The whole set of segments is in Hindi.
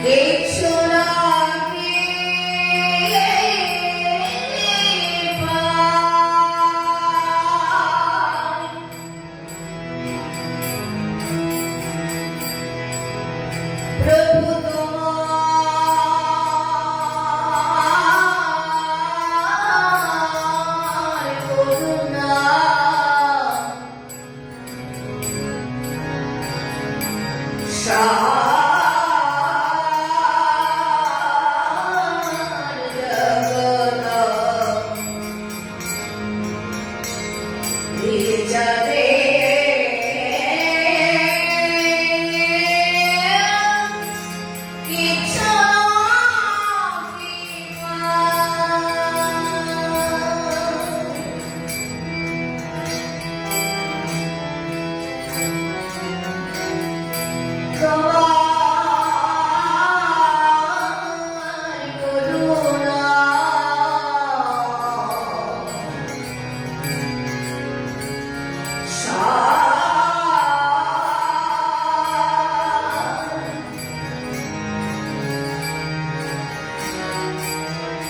দেখছো না প্রভু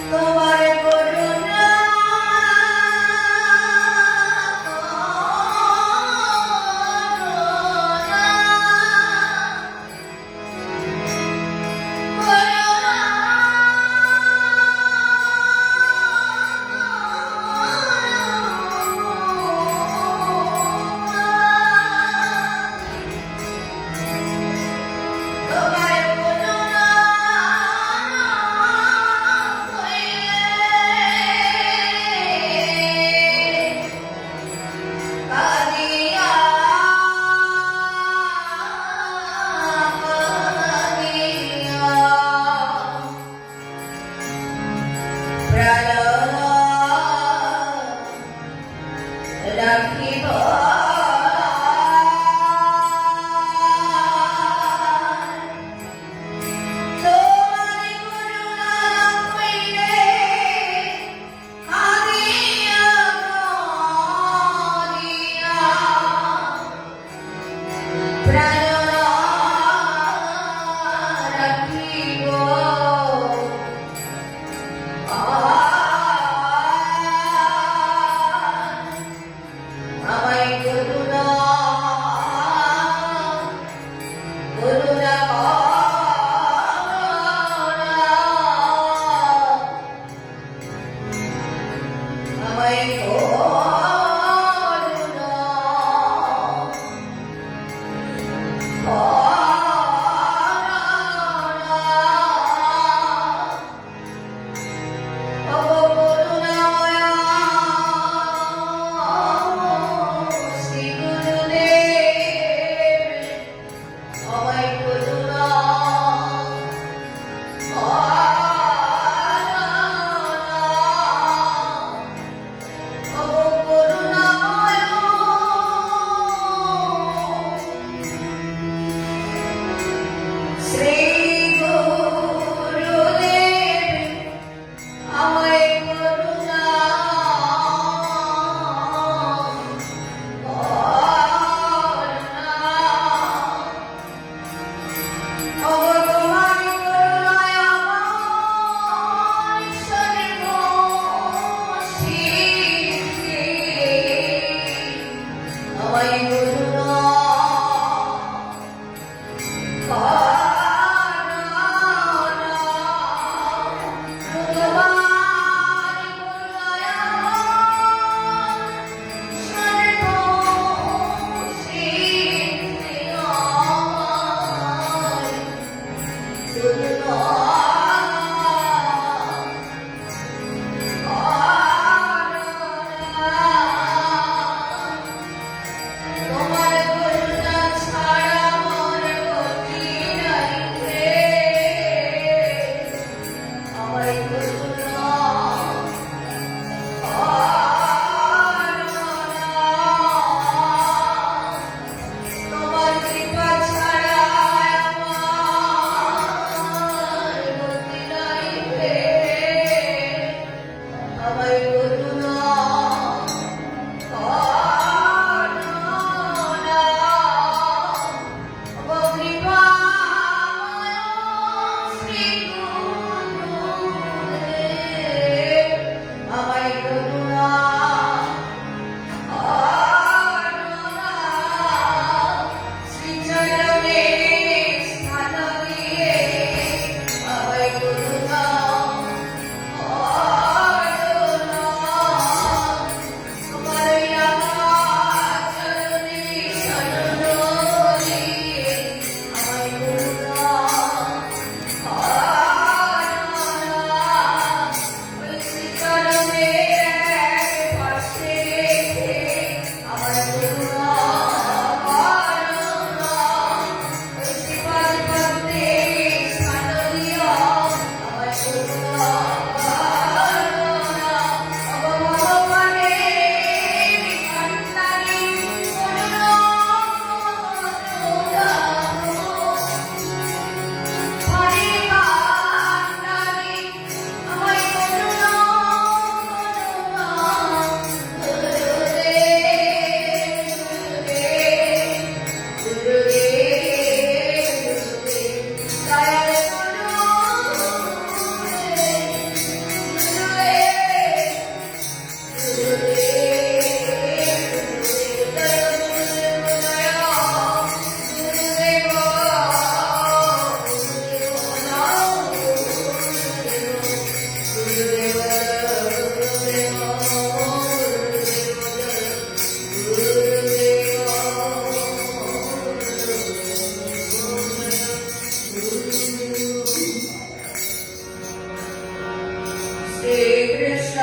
তোমার করুণা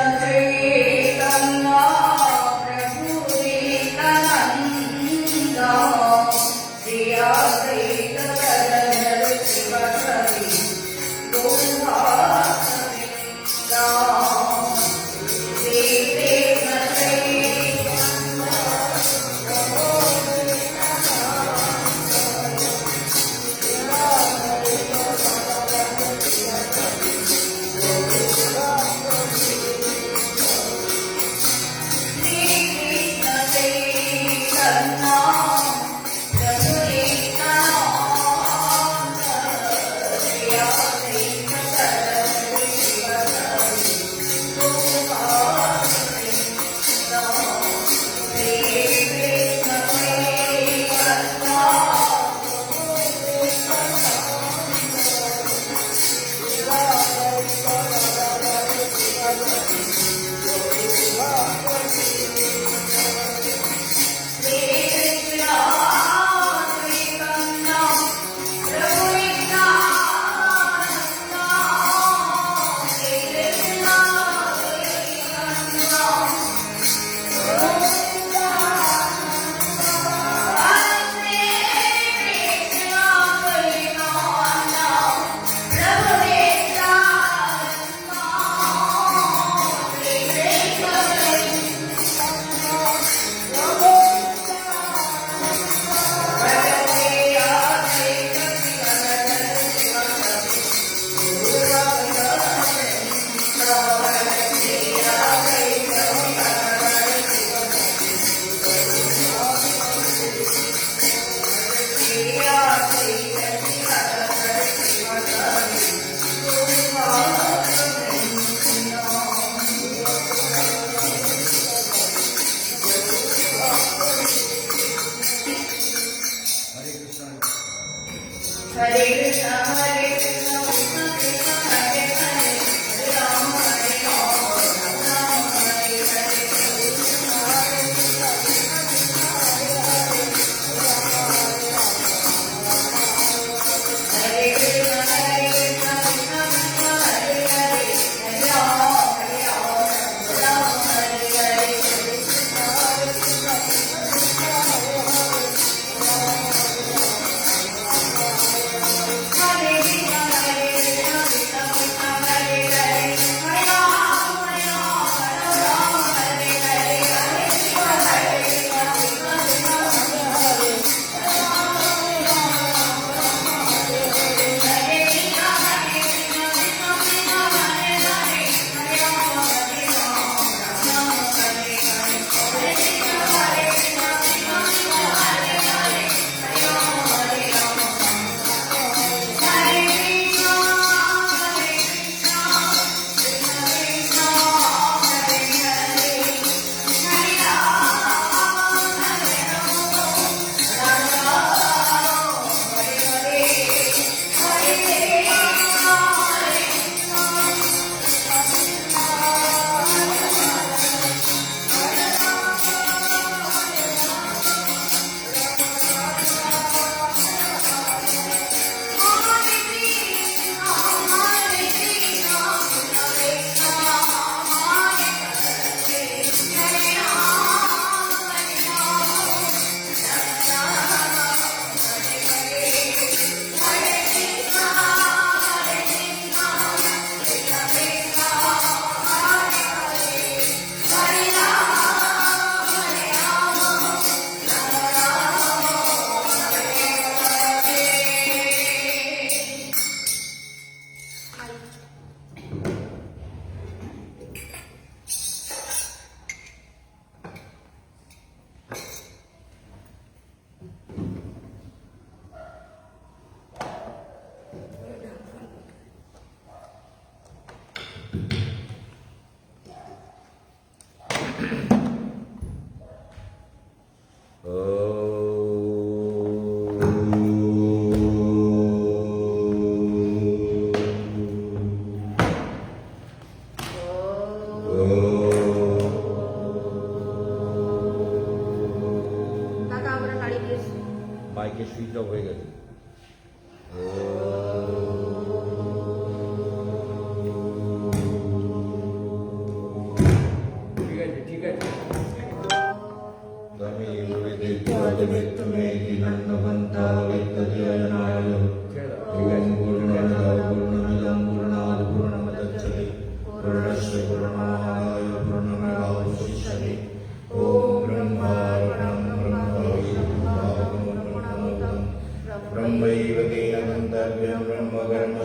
चैतन्य प्रभु नित्यानंद श्री अद्वैत गदाधर शिवासादि गौरभक्तवृंद श्री प्रेम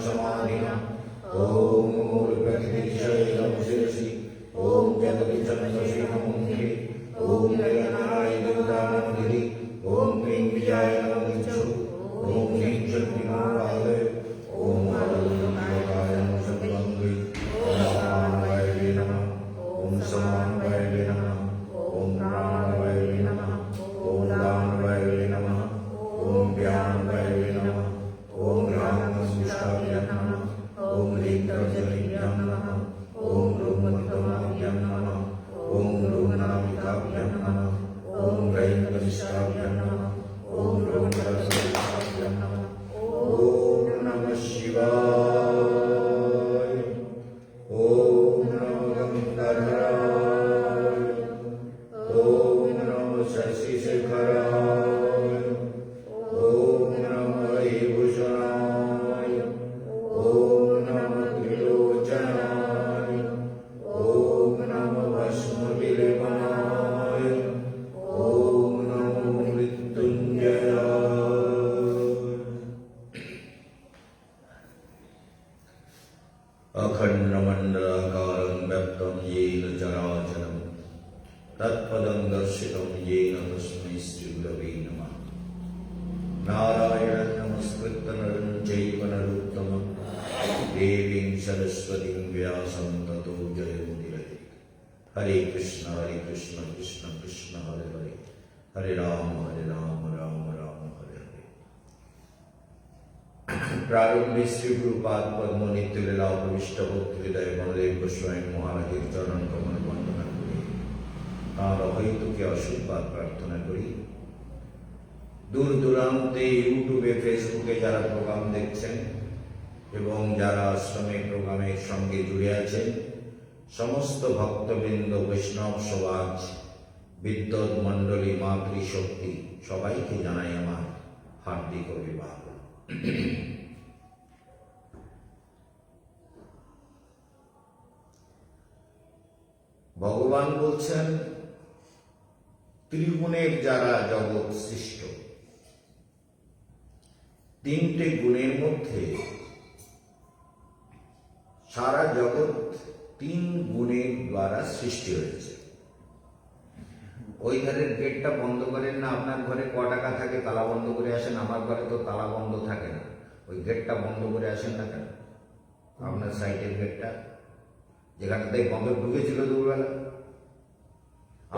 समाधिनम् ॐ मूलप्रकृतिशैलं शिरसि ॐ जगतिचन्द्रशिरोमुखे ॐ निरञ्जनाय दुर्गानमधिरि ॐ क्लीं विजयाय नमो ॐ क्लीं शक्तिमापादय ॐ हरलोकाय नमः सर्वङ्गै ॐ नमः ॐ समानवाय नमः ॐ प्राणवाय नमः ॐ दानवाय नमः ॐ ज्ञानवाय नमः ॐ रामसंस्थाभ्यां नमः ॐ ह्रीं नमः ॐ रूपमतमाभ्यां नमः ॐ रूपनामिकाभ्यां नमः ॐ ह्रीं कनिष्ठाभ्यां नमः ॐ रूपरसभ्यां नमः ॐ नमः शिवाय ॐ नमः गंगाधराय ॐ नमः शशिशेखराय ॐ नमः हरिभूषणाय ॐ नमः त्रिलोचनाय ॐ नमः भस्मविलेपनाय ॐ नमो मृत्युञ्जयाय। अखण्डमण्डलाकारं व्याप्तं येन चराचरं तत्पदं दर्शितं येन तस्मै श्रीगुरवे नमः। नारायणं नमस्कृत्य नरं चैव नरोत्तमं देवीं सरस्वतीं व्यासं ततो जयमुदीरये। हरे कृष्ण कृष्ण कृष्ण हरे हरे हरे राम राम राम हरे हरे। प्रारंभे श्री गुरुपाद पद्म नित्य लीला प्रविष्ट भक्त हृदय बलदेव गोस्वामी महाराजेर चरण कमल बंदना करी तार हयतुके आशीर्बाद प्रार्थना करी। दूर दूरान्ते यूट्यूबे फेसबुके যারা প্রোগ্রাম দেখছেন এবং যারা আশ্রমে প্রোগ্রামের সঙ্গে জুড়ে আছেন সমস্ত ভক্তবৃন্দ বৈষ্ণব সমাজ বিদ্যুৎ মণ্ডলী মাতৃশক্তি সবাইকে জানাই আমার হার্দিক অভিবাদন। ভগবান বলছেন ত্রিগুণের যারা জগৎ সৃষ্ট, তিনটে গুণের মধ্যে সারা জগৎ তিন গুণের দ্বারা সৃষ্টি হয়েছে। ওই ঘরের গেটটা বন্ধ করেন না, আপনার ঘরে ক টাকা থাকে তালা বন্ধ করে আসেন, আমার ঘরে তো তালা বন্ধ থাকে না, ওই গেটটা বন্ধ করে আসেন না কেন? আপনার সাইডের গেটটা যেখানটাতে বন্ধ ঢুকেছিল দুপুরবেলা,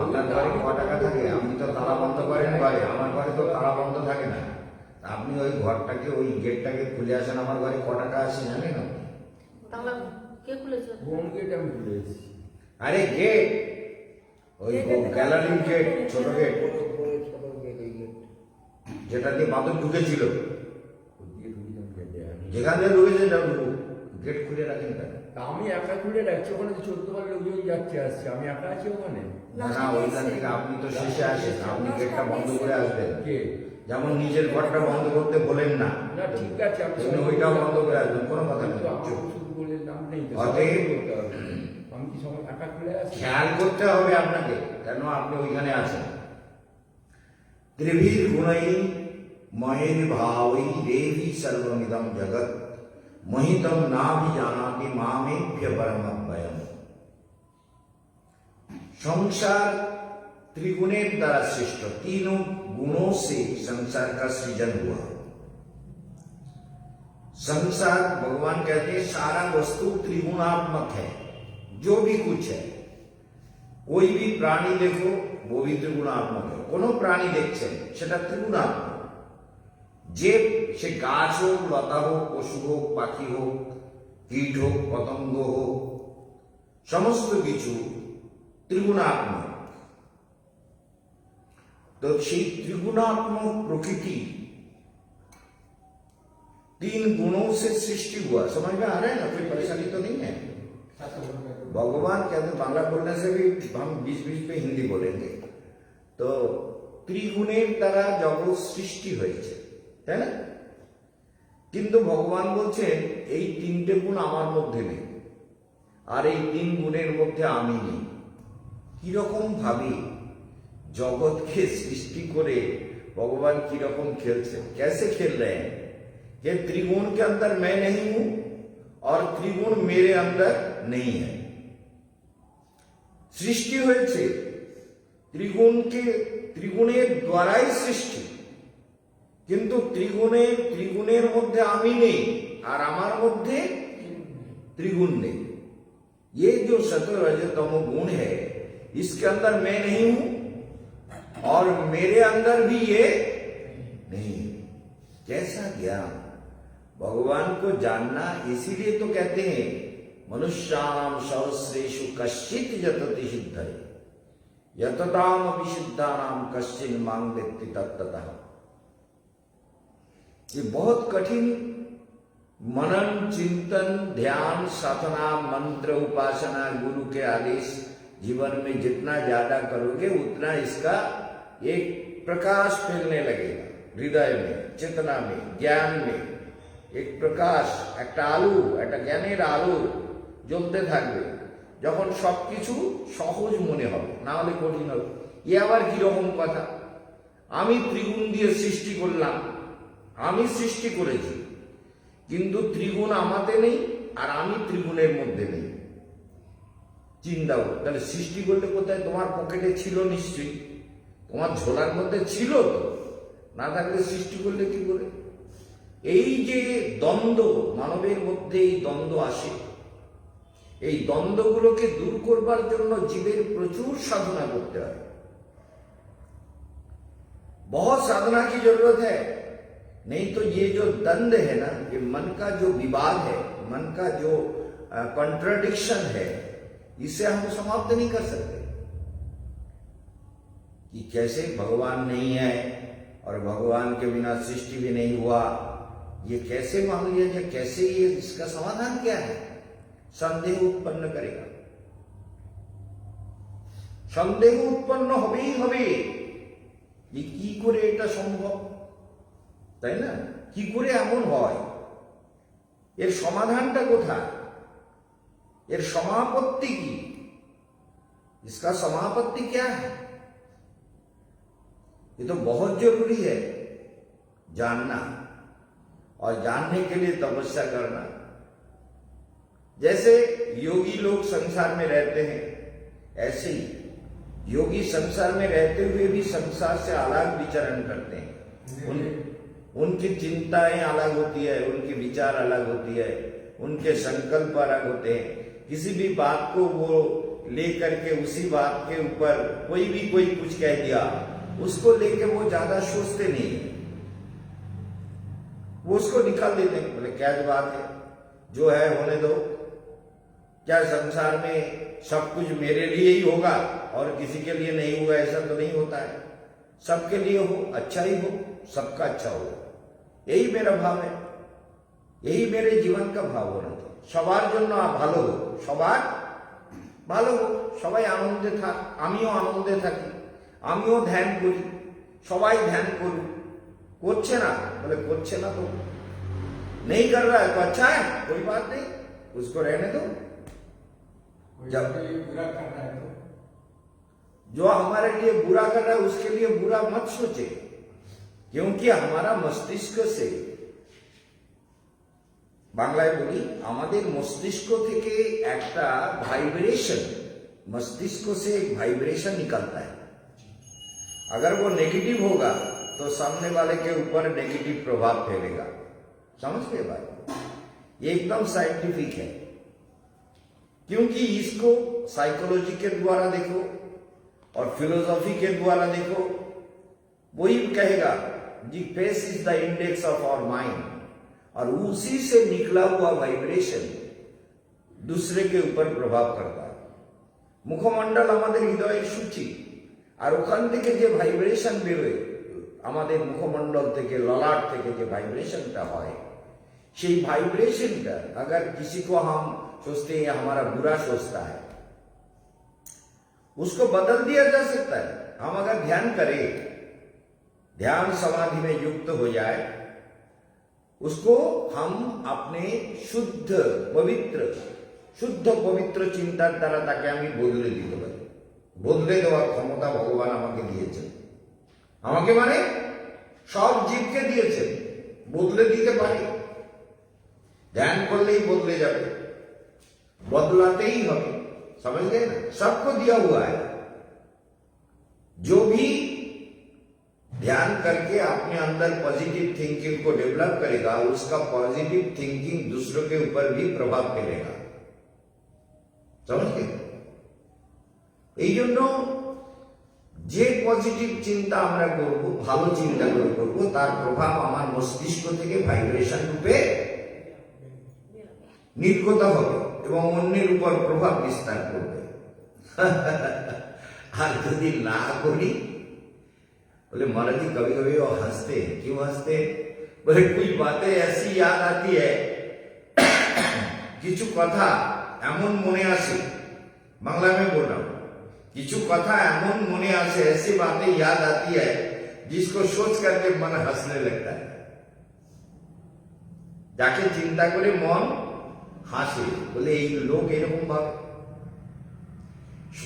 আপনার ঘরে ক টাকা থাকে? আপনি তো তালা বন্ধ করেন ঘরে, আমার ঘরে তো তালা বন্ধ থাকে না। আপনি ওই ঘরটাকে ওই গেটটাকে খুলে আসেন, আমার ঘরে ক টাকা আসে জানেন আপনি? কে খুলেছে? কোন গেট আমি খুলেছি? আরে গেট, ওই গ্যালারির গেট, ছোট গেট, যেটা দিয়ে বাদর ঢুকেছিল, যেখান দিয়ে ঢুকেছে গেট খুলে রাখেন কেন? আমি একা খুলে রাখছি, ওখানে 14 বার লোকজন যাচ্ছে আসছে, আমি একা আছি ওখানে। না না, ওইখান থেকে আপনি তো শেষে আসেন, আপনি গেটটা বন্ধ করে আসবেন। কে? যেমন নিজের ঘরটা বন্ধ করতে বলেন না, না ঠিক আছে, আপনি ওইটাও বন্ধ করে আসবেন, কোনো কথা নেই। আমি কি সময় একা খুলে আসি? খেয়াল করতে হবে আপনাকে, কেন আপনি ওইখানে আছেন। ত্রিভির গুণৈ মহেন ভাবৈ দেবী সর্বমিদম জগৎ महितम ना भी जानाति मामेभ्य परमभयम। संसार त्रिगुणेर द्वारा सृष्ट, तीनों गुणों से संसार का सृजन हुआ। संसार भगवान कहते हैं सारा वस्तु त्रिगुणात्मक है, जो भी कुछ है। कोई भी प्राणी देखो वो भी त्रिगुणात्मक है। कोनो प्राणी देखছেন সেটা त्रिगुणात्मक, যে সে গাছ হোক, লতা হোক, পশু হোক, পাখি হোক, কীট হোক, পতঙ্গ হোক, সমস্ত কিছু त्रिगुणात्मक। तो সেই त्रिगुणात्मक प्रकृति तीन गुणों से सृष्टि हुआ। समझ में आ रहा है ना? कोई परेशानी तो नहीं है? भगवान कहते हैं, बांग्ला बोलने से भी हम बीच बीच पे हिंदी बोलेंगे। तो त्रिगुणेर द्वारा जगत सृष्टि হয়েছে, তাই না? কিন্তু ভগবান বলছেন এই তিনটে গুণ আমার মধ্যে নেই, আর এই তিন গুণের মধ্যে আমি নেই। কিরকম ভাবে জগৎকে সৃষ্টি করে ভগবান কিরকম খেলছেন, कैसे खेल रहे हैं? कि त्रिगुण के अंदर मैं नहीं हूं और त्रिगुण मेरे अंदर नहीं है। সৃষ্টি হয়েছে ত্রিগুণের দ্বারাই সৃষ্টি, কিন্তু ত্রিগুণের মধ্যে আমি নেই আর আমার মধ্যে त्रिगुण नहीं। ये जो सत्व रज तमो गुण है, इसके अंदर मैं नहीं हूं और मेरे अंदर भी ये नहीं है। कैसा ज्ञान! भगवान को जानना, इसीलिए तो कहते हैं मनुष्याणाम सहस्रेषु कश्चित् यतति सिद्धये यतताम अभिसिद्धानाम कश्चिन् मां वेत्ति तत्ततः। ये बहुत कठिन मनन, चिंतन, ध्यान, साधना, मंत्र, उपासना, गुरु के आदेश जीवन में जितना ज्यादा करोगे उतना इसका एक प्रकाश फैलने लगेगा हृदय में, चेतना में, ज्ञान में। एक प्रकाश, एक आलू, एक ज्ञानेर आलू জ্বলতে থাকবে। যখন সবকিছু সহজ মনে হবে, না হলে কঠিন হবে। এ আবার কিরকম কথা? আমি ত্রিগুণ দিয়ে সৃষ্টি করলাম, আমি সৃষ্টি করেছি, কিন্তু ত্রিগুণ আমাতে নেই আর আমি ত্রিগুণের মধ্যে নেই। চিন্তা করো, তাহলে সৃষ্টি করলে কোথায়? তোমার পকেটে ছিল নিশ্চয়ই, তোমার ঝোলার মধ্যে ছিল তো, না থাকলে সৃষ্টি করলে কি করে? এই যে দ্বন্দ্ব মানবের মধ্যে, এই দ্বন্দ্ব আসে, এই দ্বন্দ্বগুলোকে দূর করবার জন্য জীবের প্রচুর সাধনা করতে হয়। बहुत साधना की जरूरत है, नहीं तो ये जो द्वंद्व है ना, ये मन का जो विवाद है, मन का जो कॉन्ट्रडिक्शन है, इसे हम समाप्त नहीं कर सकते। कि कैसे भगवान नहीं है और भगवान के बिना सृष्टि भी नहीं हुआ, ये कैसे मान लिया जाए? कैसे ये, इसका समाधान क्या है? संदेह उत्पन्न करेगा, संदेह उत्पन्न হবেই হবে। যে কি করে এটা সম্ভব, তাই না? কি করে এমন হয়? এর সমাধানটা কোথায়? এর সমাপত্তি কি? इसका समापत्ति क्या है? ये तो बहुत जरूरी है जानना, और जानने के लिए तपस्या करना। जैसे योगी लोग संसार में रहते हैं, ऐसे ही योगी संसार में रहते हुए भी संसार से अलग विचरण करते हैं। उनकी चिंताएं अलग होती है, उनके विचार अलग होती है, उनके संकल्प अलग होते हैं। किसी भी बात को वो लेकर के उसी बात के ऊपर कोई कुछ कह दिया, उसको लेके वो ज्यादा सोचते नहीं, वो उसको निकाल देते हैं। बोले क्या बात है, जो है होने दो। क्या संसार में सब कुछ मेरे लिए ही होगा और किसी के लिए नहीं होगा? ऐसा तो नहीं होता है। सबके लिए हो, अच्छा ही हो, सबका अच्छा हो, यही मेरा भाव है, यही मेरे जीवन का भाव होना चाहिए। সবার জন্য ভালো হোক, সবার ভালো হোক, সবাই আনন্দে থাক, আমিও আনন্দে থাকি, আমিও ধ্যান করি, সবাই ধ্যান করুক। করছে না, বলে করছে না তো नहीं कर रहा है तो अच्छा है, कोई बात नहीं, उसको रहने दो। जब बुरा कर रहा है तो जो हमारे लिए बुरा कर रहा है उसके लिए बुरा मत सोचे, क्योंकि हमारा मस्तिष्क से, বাংলায় বলি, আমাদের মস্তিষ্ক থেকে একটা ভাইब्रेशन, मस्तिष्क से एक वाइब्रेशन निकलता है। अगर वो नेगेटिव होगा तो सामने वाले के ऊपर नेगेटिव प्रभाव फैलेगा। समझ गए बात? ये एकदम साइंटिफिक है, क्योंकि इसको साइकोलॉजी के द्वारा देखो और फिलोसॉफी के द्वारा देखो, वही कहेगा जी face is the index of our mind, और उसी से निकला हुआ वाइब्रेशन दूसरे के ऊपर प्रभाव करता है। मुखमंडल আমাদের হৃদয়ের সূচি, আর ওখান থেকে যে ভাইব্রেশন বেরোয় আমাদের মুখমंडल থেকে, ললাট থেকে যে ভাইব্রেশনটা হয়, সেই ভাইब्रेशनটা अगर किसी को हम सोचते हैं हमारा बुरा सोचता है, उसको बदल दिया जा सकता है। हम अगर ध्यान करें, ध्यान समाधि में युक्त हो जाए, उसको हम अपने शुद्ध पवित्र চিন্তার দ্বারা তাকে আমি বদলে দিতে পারি। বদলে দেওয়ার ক্ষমতা ভগবান আমাকে দিয়েছেন। আমাকে মানে সব জীবকে দিয়েছেন। বদলে দিতে পারি, ধ্যান করলেই বদলে যাবে, बदलाते ही हमें, समझ गए ना? सबको दिया हुआ है। जो भी ध्यान करके अपने अंदर पॉजिटिव थिंकिंग को डेवलप करेगा, उसका पॉजिटिव थिंकिंग दूसरों के ऊपर भी प्रभाव फैलेगा, समझ गए? এই জন্য যে পজিটিভ চিন্তা আমরা করব, ভালো চিন্তা করে করব, তার প্রভাব আমার মস্তিষ্ক থেকে ভাইব্রেশন রূপে নির্গত হবে এবং অন্যের উপর প্রভাব বিস্তার করবে। আর যদি না করি, बोले महाराज जी कभी कभी वो हंसते हैं, क्यों हंसते हैं? बोले कुछ बातें ऐसी याद आती है, কিছু কথা এমন মনে আসে, বাংলা में बोल रहा हूं, কিছু কথা এমন মনে আসে, ऐसी बातें याद आती है जिसको सोच करके मन हंसने लगता है। যাকে চিন্তা করে মন হাসে, বলে এই লোক এরকম ভাবে।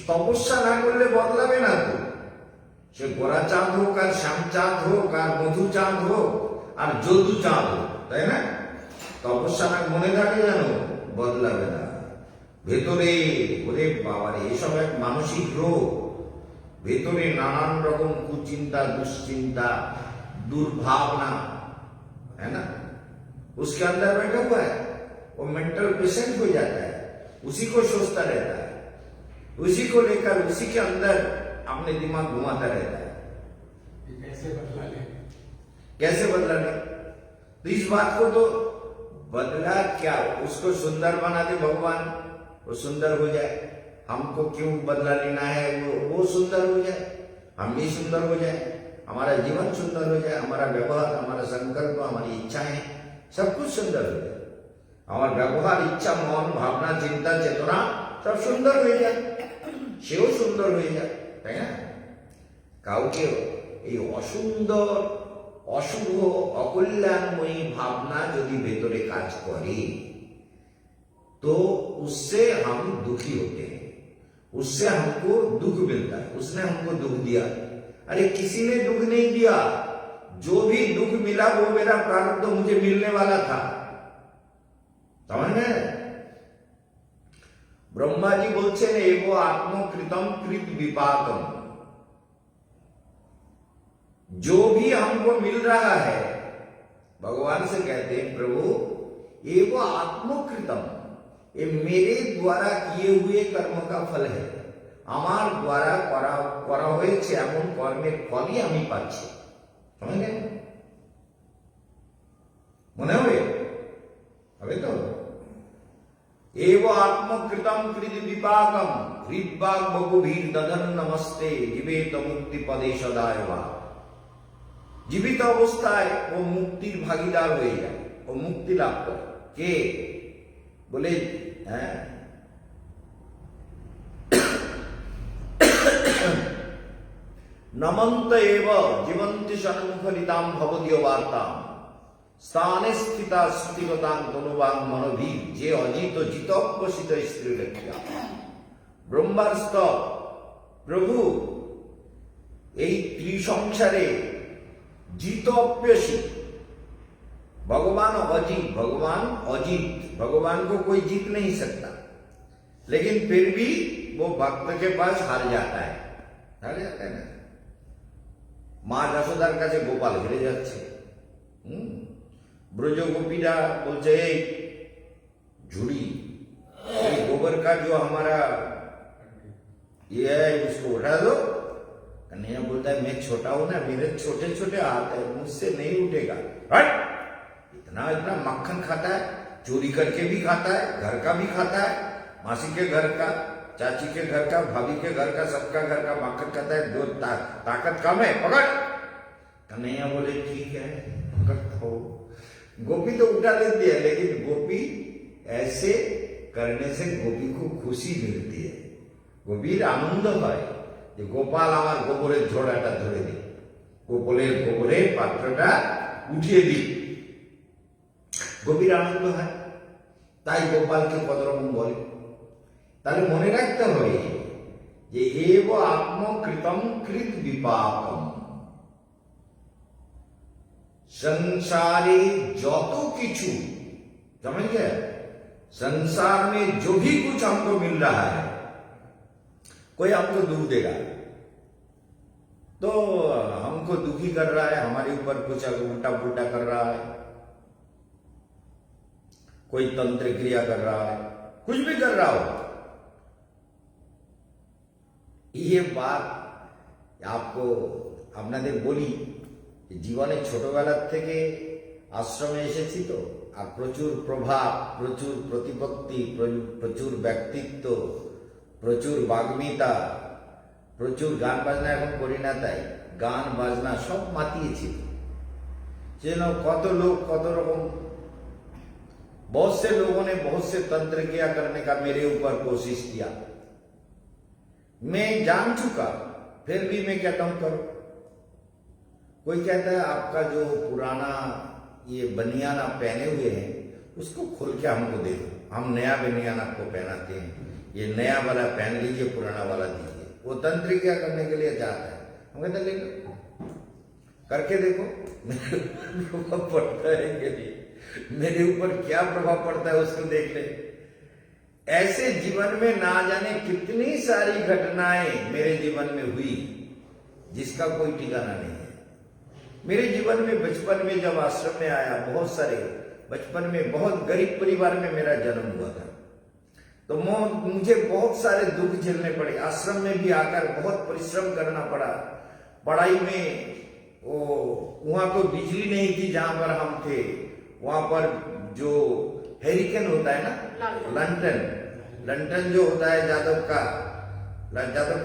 তপস্যা না করলে বদলাবে না তো, সে গোরা চাঁদ হোক আর শ্যাম চাঁদ হোক আর মধু চাঁদ হোক আর যদু চাঁদ হোক, তাই না? তপস্যা না মনে থাকে জানো, বদলাবে না। ভেতরে ওরে বাবারে, এসব এক মানসিক রোগ। ভেতরে নানান রকম কুচিंता, दुश्चिंता, दुर्भावना है ना, उसके अंदर बैठा हुआ है, वो मेंटल पेशेंट हो जाता है, उसी को सोचता रहता है, उसी को लेकर उसी के अंदर अपने दिमाग घुमाता रहता है। कैसे बदला ले? कैसे बदला ले? तो इस बात को तो बदला क्या, उसको सुंदर बना दे भगवान, वो सुंदर हो जाए। हमको क्यों बदला लेना है? वो सुंदर हो जाए, हम भी सुंदर हो जाए, हमारा जीवन सुंदर हो जाए, हमारा व्यवहार, हमारा संकल्प, हमारी इच्छाएं सब कुछ सुंदर हो जाए। हमारा व्यवहार, इच्छा, मन, भावना, चिंता, चेतना सब सुंदर हो जाए, সেও সুন্দর হয়ে যায়, তাই না? কাউকে এই অসুন্দর, অশুভ, অকল্যাণময়ী ভাবনা যদি ভেতরে কাজ করে, तो उससे हम दुखी होते हैं, उससे हमको दुख मिलता है। उसने हमको दुख दिया, अरे किसी ने दुख नहीं दिया, जो भी दुख मिला वो मेरा प्रारब्ध मुझे मिलने वाला था, समझ में? ब्रह्मा जी बोलते हैं एवो आत्मकृतम कृत विपाकम, जो भी हमको मिल रहा है, भगवान से कहते हैं प्रभु एवो आत्मकृतम, ये मेरे द्वारा किए हुए कर्म का फल है, আমার দ্বারা করা হয়েছে এমন কর্মের ফলই আমি পাচ্ছি, বুঝলেন? মনে হবে তো? एव आत्मकृतम कृति विपाकम हृद्वाग बहुवीर दधन नमस्ते जीवित मुक्ति पदे सदाय वा। জীবিত অবস্থায় ও মুক্তির ভাগীদার হয়ে যায়, ও মুক্তি লাভ করে। কে বলে? হ্যাঁ, নমন্ত এব জীবন্তি সন্মুখলিতাম ভবদীয় বার্তাম স্থানে স্থিতা স্থিতিগতাং তনুবাং মনোভীর, যে অজিত জিতপ্রসিত স্ত্রী লেখিয়া। ব্রহ্মার স্তব, প্রভু এই ত্রিসংসারে जीत अप्यसी, भगवान अजीत, भगवान अजीत, भगवान को कोई जीत नहीं सकता, लेकिन फिर भी वो भक्त के पास हार जाता है ना। मां যশোদার কাছে গোপাল হেরে যাচ্ছে, ब्रज गोपीरा बोलते झूड़ी गोबर का जो हमारा ये है उसको उठा दो। कन्हैया बोलता है मैं छोटा हूं ना, मेरे छोटे छोटे हाथ है, मुझसे नहीं उठेगा। इतना इतना मक्खन खाता है, चोरी करके भी खाता है, घर का भी खाता है, मासी के घर का, चाची के घर का, भाभी के घर का, सबका घर का मक्खन खाता है। जो ताकत कम है पकड़। कन्हैया बोले ठीक है पकड़ खाओ। गोपी तो उठा लेती है, लेकिन गोपी ऐसे करने से गोपी को खुशी मिलती है, गोपीर आनंद है যে গোপাল আমার গোবরের ঝোড়াটা ধরে দিই, গোবরের পাত্রটা উঠিয়ে দিই, গোপীর আনন্দ হয়। তাই গোপালকে কত রকম বলে। তাহলে মনে রাখতে হবে যে এব আত্মকৃতম কৃত বিপাকম, संसारे যত কিছু, समझ गए, संसार में जो भी कुछ हमको मिल रहा है, कोई हमको दुख देगा तो हमको दुखी कर रहा है, हमारे ऊपर कुछ उल्टा पुल्टा कर रहा है, कोई तंत्र क्रिया कर रहा है, कुछ भी कर रहा हो, ये बात आपको আপনাদের বলি, জীবনে ছোটবেলার থেকে আশ্রমে এসেছি তো, আর প্রচুর প্রভাব, প্রচুর প্রতিপত্তি, প্রচুর ব্যক্তিত্ব, প্রচুর বাগ্মিতা, প্রচুর গান বাজনা এখন করি না, তাই গান বাজনা সব মাতিয়েছি। যেন কত লোক কত রকম, बहुत से लोगों ने बहुत से तंत्र किया करने का मेरे ऊपर कोशिश किया, मैं जान चुका, फिर भी मैं कहता हूं करो। कोई कहता है आपका जो पुराना ये बनियान आप पहने हुए हैं उसको खोल के हमको दे दो, हम नया बनियान आपको पहनाते हैं, ये नया वाला पहन लीजिए, पुराना वाला दीजिए। वो तंत्र क्या करने के लिए जाता है, हम कहते ले लो, करके देखो मेरे प्रभाव पड़ता है कि नहीं, मेरे ऊपर क्या प्रभाव पड़ता है उसको देख ले। ऐसे जीवन में ना जाने कितनी सारी घटनाएं मेरे जीवन में हुई जिसका कोई ठिकाना नहीं है। मेरे जीवन में बचपन में जब आश्रम में आया, बहुत सारे बचपन में बहुत गरीब परिवार में मेरा जन्म हुआ था, तो मुझे बहुत सारे दुख झेलने पड़े। आश्रम में भी आकर बहुत परिश्रम करना पड़ा। पढ़ाई में वहां तो बिजली नहीं थी जहां पर हम थे, वहां पर जो हेरिकेन होता है ना, लंटन जो होता है जादव का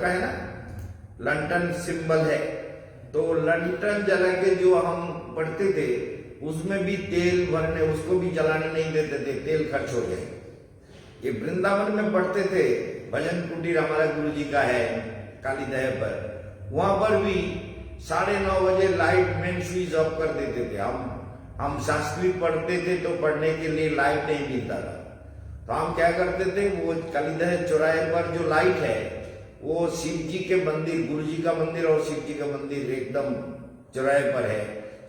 है ना, लंटन सिंबल है, तो लंटन जला के जो हम पढ़ते थे उसमें भी तेल भरने, उसको भी जलाने नहीं देते थे, तेल खर्च हो गए। ये वृंदावन में पढ़ते थे, भजन कुटीर हमारा गुरु जी का है कालीदह पर, वहां पर भी 9:30 बजे लाइट मेन स्विच ऑफ कर देते थे। हम संस्कृत पढ़ते थे तो पढ़ने के लिए लाइट नहीं मिलता था, तो हम क्या करते थे, वो कालीदह चौराहे पर जो लाइट है वो शिव जी के मंदिर, गुरु जी का मंदिर और शिव जी का मंदिर एकदम चौराहे पर है,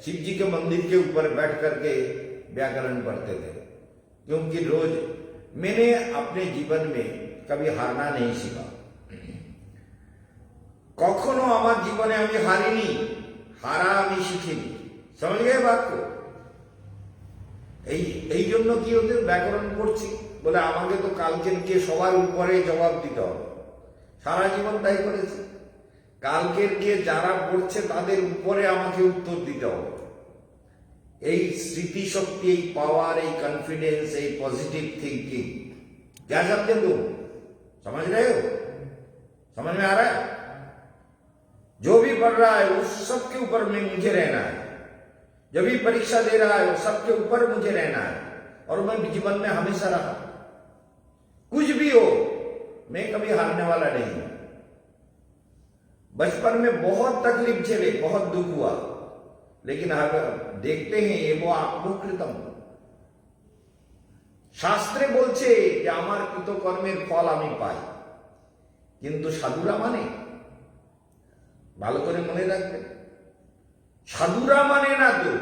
शिव जी के मंदिर के ऊपर बैठ करके व्याकरण पढ़ते थे। क्योंकि रोज मैंने अपने जीवन में कभी हारना नहीं सीखा, কখনো আমার জীবনে আমি হারিনি, হারা আমি শিখিনি। समझ गए बात को? এই জন্য কি হতে ব্যাকরণ পড়ছি বলে আমাকে তো কালকের কে সবার উপরে জবাব দিতে হবে, সারা জীবন তাই করেছি। কালকের কে যারা পড়ছে তাদের উপরে আমাকে উত্তর দিতে হবে। এই স্মৃতিশক্তি, এই পাওয়ার, এই কনফিডেंस, এই पॉजिटिव थिंकिंग, क्या समझे तुम? समझ रहे हो? समझ में आ रहा है? जो भी पढ़ रहा है उस सबके ऊपर में मुझे रहना है, जब भी परीक्षा दे रहा है वो सबके ऊपर मुझे रहना है, और मैं जीवन में हमेशा रहा, कुछ भी हो मैं कभी हारने वाला नहीं। बचपन में बहुत तकलीफ झेले, बहुत दुख हुआ, लेकिन अगर देखते हैं ये वो आत्मकृतम, শাস্ত্রে বলছে যে আমার কৃতকর্মের ফল আমি পাই, কিন্তু সাধুরা মানে, ভালো করে মনে রাখবেন, সাধুরা মানে না তো,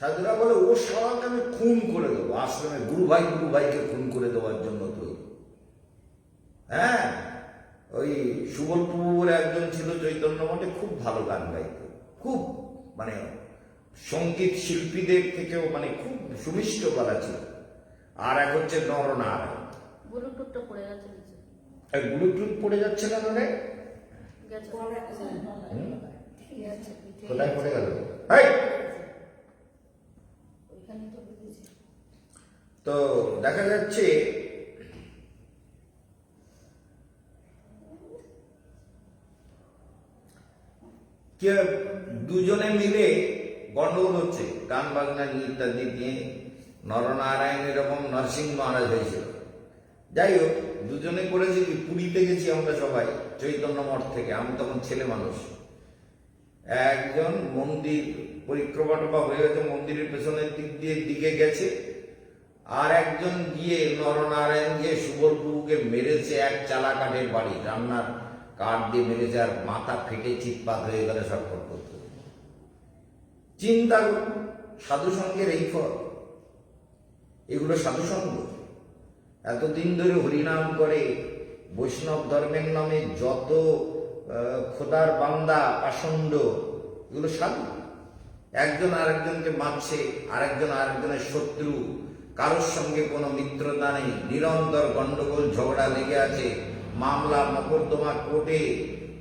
সাধুরা বলে ও সবাইকে আমি খুন করে দেবো, আশ্রমে গুরু ভাইকে খুন করে দেওয়ার জন্য তৈরি। হ্যাঁ, ওই সুবল প্রভু বলে একজন ছিল চৈতন্য মঠে, খুব ভালো গান গাইত, খুব মানে সঙ্গীত শিল্পীদের থেকেও মানে খুব সুমিষ্ট গলা ছিল। আর এক হচ্ছে নরনারায়ণ। ব্লুটুথটা পড়ে গেছে নিচে। এই ব্লুটুথ পড়ে যাচ্ছে কেন রে? গেছে। কোথায় পড়ে গেল? ওইখানে তো বুঝেছি। তো দেখা যাচ্ছে কে দুজনে মিলে গন্ডগোল হচ্ছে, গান বাজনা ইত্যাদি দিয়ে। নরনারায়ণ এরকম নরসিংহ মহারাজ হয়েছিল। যাই হোক, দুজনে করেছি কি, পুরীতে গেছি আমরা সবাই চৈতন্য মঠ থেকে, আমি তখন ছেলে মানুষ। একজন মন্দির পরিক্রমা টপা হয়ে গেছে, মন্দিরের পেছনের দিকে গেছে, আর একজন গিয়ে নরনারায়ণ গিয়ে সুবল প্রভুকে মেরেছে, এক চালা কাঠের বাড়ি, রান্নার কাঠ দিয়ে মেরেছে, আর মাথা ফেটে চিৎপাত হয়ে গেলে সব করতে। চিন্তা করুন, সাধুসঙ্গের এই ফল, এগুলো সাধুসঙ্গ। এতদিন ধরে হরিনাম করে বৈষ্ণব ধর্মের নামে যত খোদার বান্দা পাষণ্ড, এগুলো সাধু। একজন আরেকজনকে মারছে, আরেকজন আরেকজনের শত্রু, কারোর সঙ্গে কোনো মিত্রতা নেই, নিরন্তর গন্ডগোল ঝগড়া লেগে আছে, মামলা মকদ্দমা কোর্টে,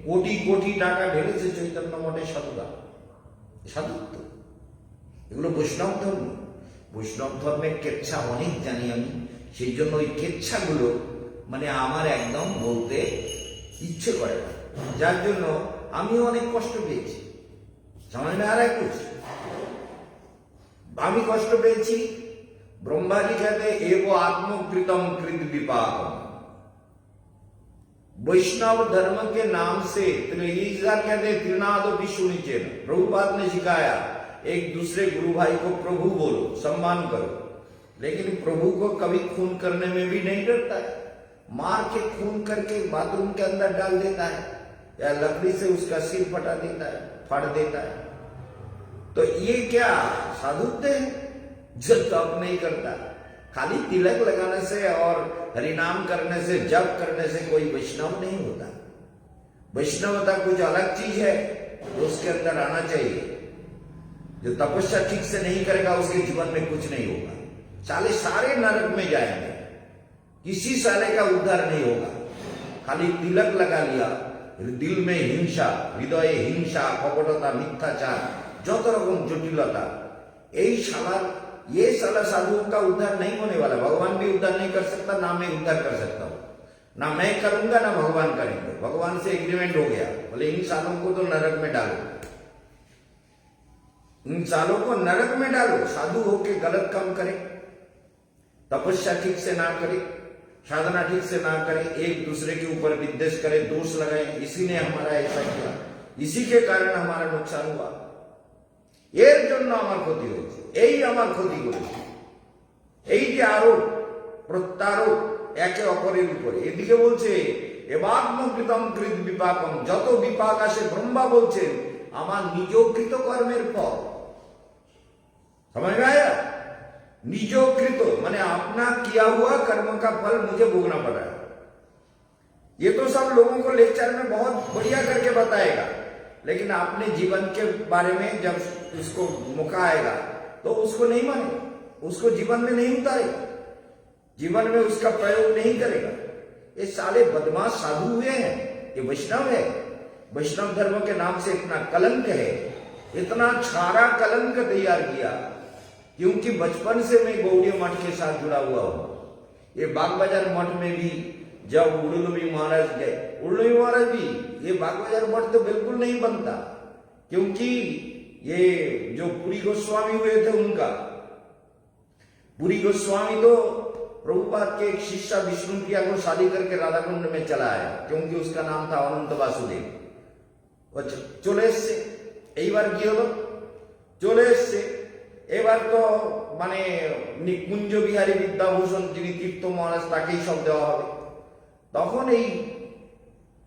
কোটি কোটি টাকা ঢেলেছে চৈতন্য মঠের সাধুরা। সাধুত্ব, এগুলো বৈষ্ণব ধর্ম। বৈষ্ণব ধর্মের কেচ্ছা অনেক জানি আমি, সেই জন্য ওই কেচ্ছাগুলো মানে আমার একদম বলতে ইচ্ছে করে না, যার জন্য আমিও অনেক কষ্ট পেয়েছি। সামান্য আর এক আমি কষ্ট পেয়েছি। ব্রহ্মাজি कहते एवो आत्मकृतम कृत विपाकम। वैष्णव धर्म के नाम से कहते त्रिनादो विष्णु नीचे। प्रभुपाद ने सिखाया एक दूसरे गुरु भाई को प्रभु बोलो, सम्मान करो, लेकिन प्रभु को कभी खून करने में भी नहीं डरता है। मार के खून करके बाथरूम के अंदर डाल देता है या लकड़ी से उसका सिर फटा देता है, फाड़ देता है। तो ये क्या साधुत्व है? जो तप नहीं करता, खाली तिलक लगाने से और हरिनाम करने से, जप करने से कोई वैष्णव नहीं होता। वैष्णवता कुछ अलग चीज है, तो उसके अंदर आना चाहिए। जो तपस्या ठीक से नहीं करेगा उसके जीवन में कुछ नहीं होगा। सारे नरक में जाएंगे, किसी साले का उद्धार नहीं होगा। खाली तिलक लगा लिया, दिल में हिंसा, हृदय हिंसा, कपटता, मिथ्याचार, যত রকম জটিলতা, এই ये साला साधुओं का उद्धार नहीं होने वाला। भगवान भी उद्धार नहीं कर सकता, ना मैं उद्धार कर सकता हूं, ना मैं करूंगा ना भगवान करेंगे। भगवान से एग्रीमेंट हो गया, बोले इन सालों को तो नरक में डालो, इन सालों को नरक में डालो। साधु होके गलत काम करे, तपस्या ठीक से ना करे, साधना ठीक से ना करे, एक दूसरे के ऊपर विद्वेष करे, दोष लगाए, इसी ने हमारा ऐसा किया, इसी के कारण हमारा नुकसान हुआ, এর জন্য আমার ক্ষতি হয়েছে, এই আমার ক্ষতি করেছে। এই যে আরোপ প্রত্যারোপ একে অপরের উপরে, এদিকে বলছে এবাত্মকৃতম কৃত বিপাকম, যত বিপাক আসে ব্রহ্মা বলছেন আমার নিজকৃত কর্মের ফল। समझ में आया? निजोकृत माने अपना किया हुआ कर्म का फल मुझे भोगना पड़ रहा है। ये तो सब लोगों को लेक्चर में बहुत बढ़िया करके बताएगा, लेकिन अपने जीवन के बारे में जब उसको मौका आएगा तो उसको नहीं मानेगा, उसको जीवन में नहीं उतारेगा, जीवन में उसका प्रयोग नहीं करेगा। ये साले बदमाश साधु हुए हैं, ये वैष्णव है। वैष्णव धर्म के नाम से इतना कलंक है, इतना छारा कलंक तैयार किया, क्योंकि बचपन से मैं गौड़ीय मठ के साथ जुड़ा हुआ हूं। ये बागबाजार मठ में भी जब उड़ुलुमी महाराज गए, उड़ुलुमी महाराज भी, ये बागबाजार मठ तो बिल्कुल नहीं बनता, क्योंकि ये जो पुरी गोस्वामी हुए थे उनका, पुरी गोस्वामी तो प्रभुपाद के एक शिष्या विष्णुप्रिया को शादी करके राधा कुंड में चला आया, क्योंकि उसका नाम था अनंत वासुदेव। चले एसছে, এইবার কি হলো, চলে এসছে। এবার তো মানে নিকুঞ্জ বিহারী বিদ্যাভূষণ যিনি তীর্থ মহারাজ, তাকেই সব দেওয়া হবে। তখন এই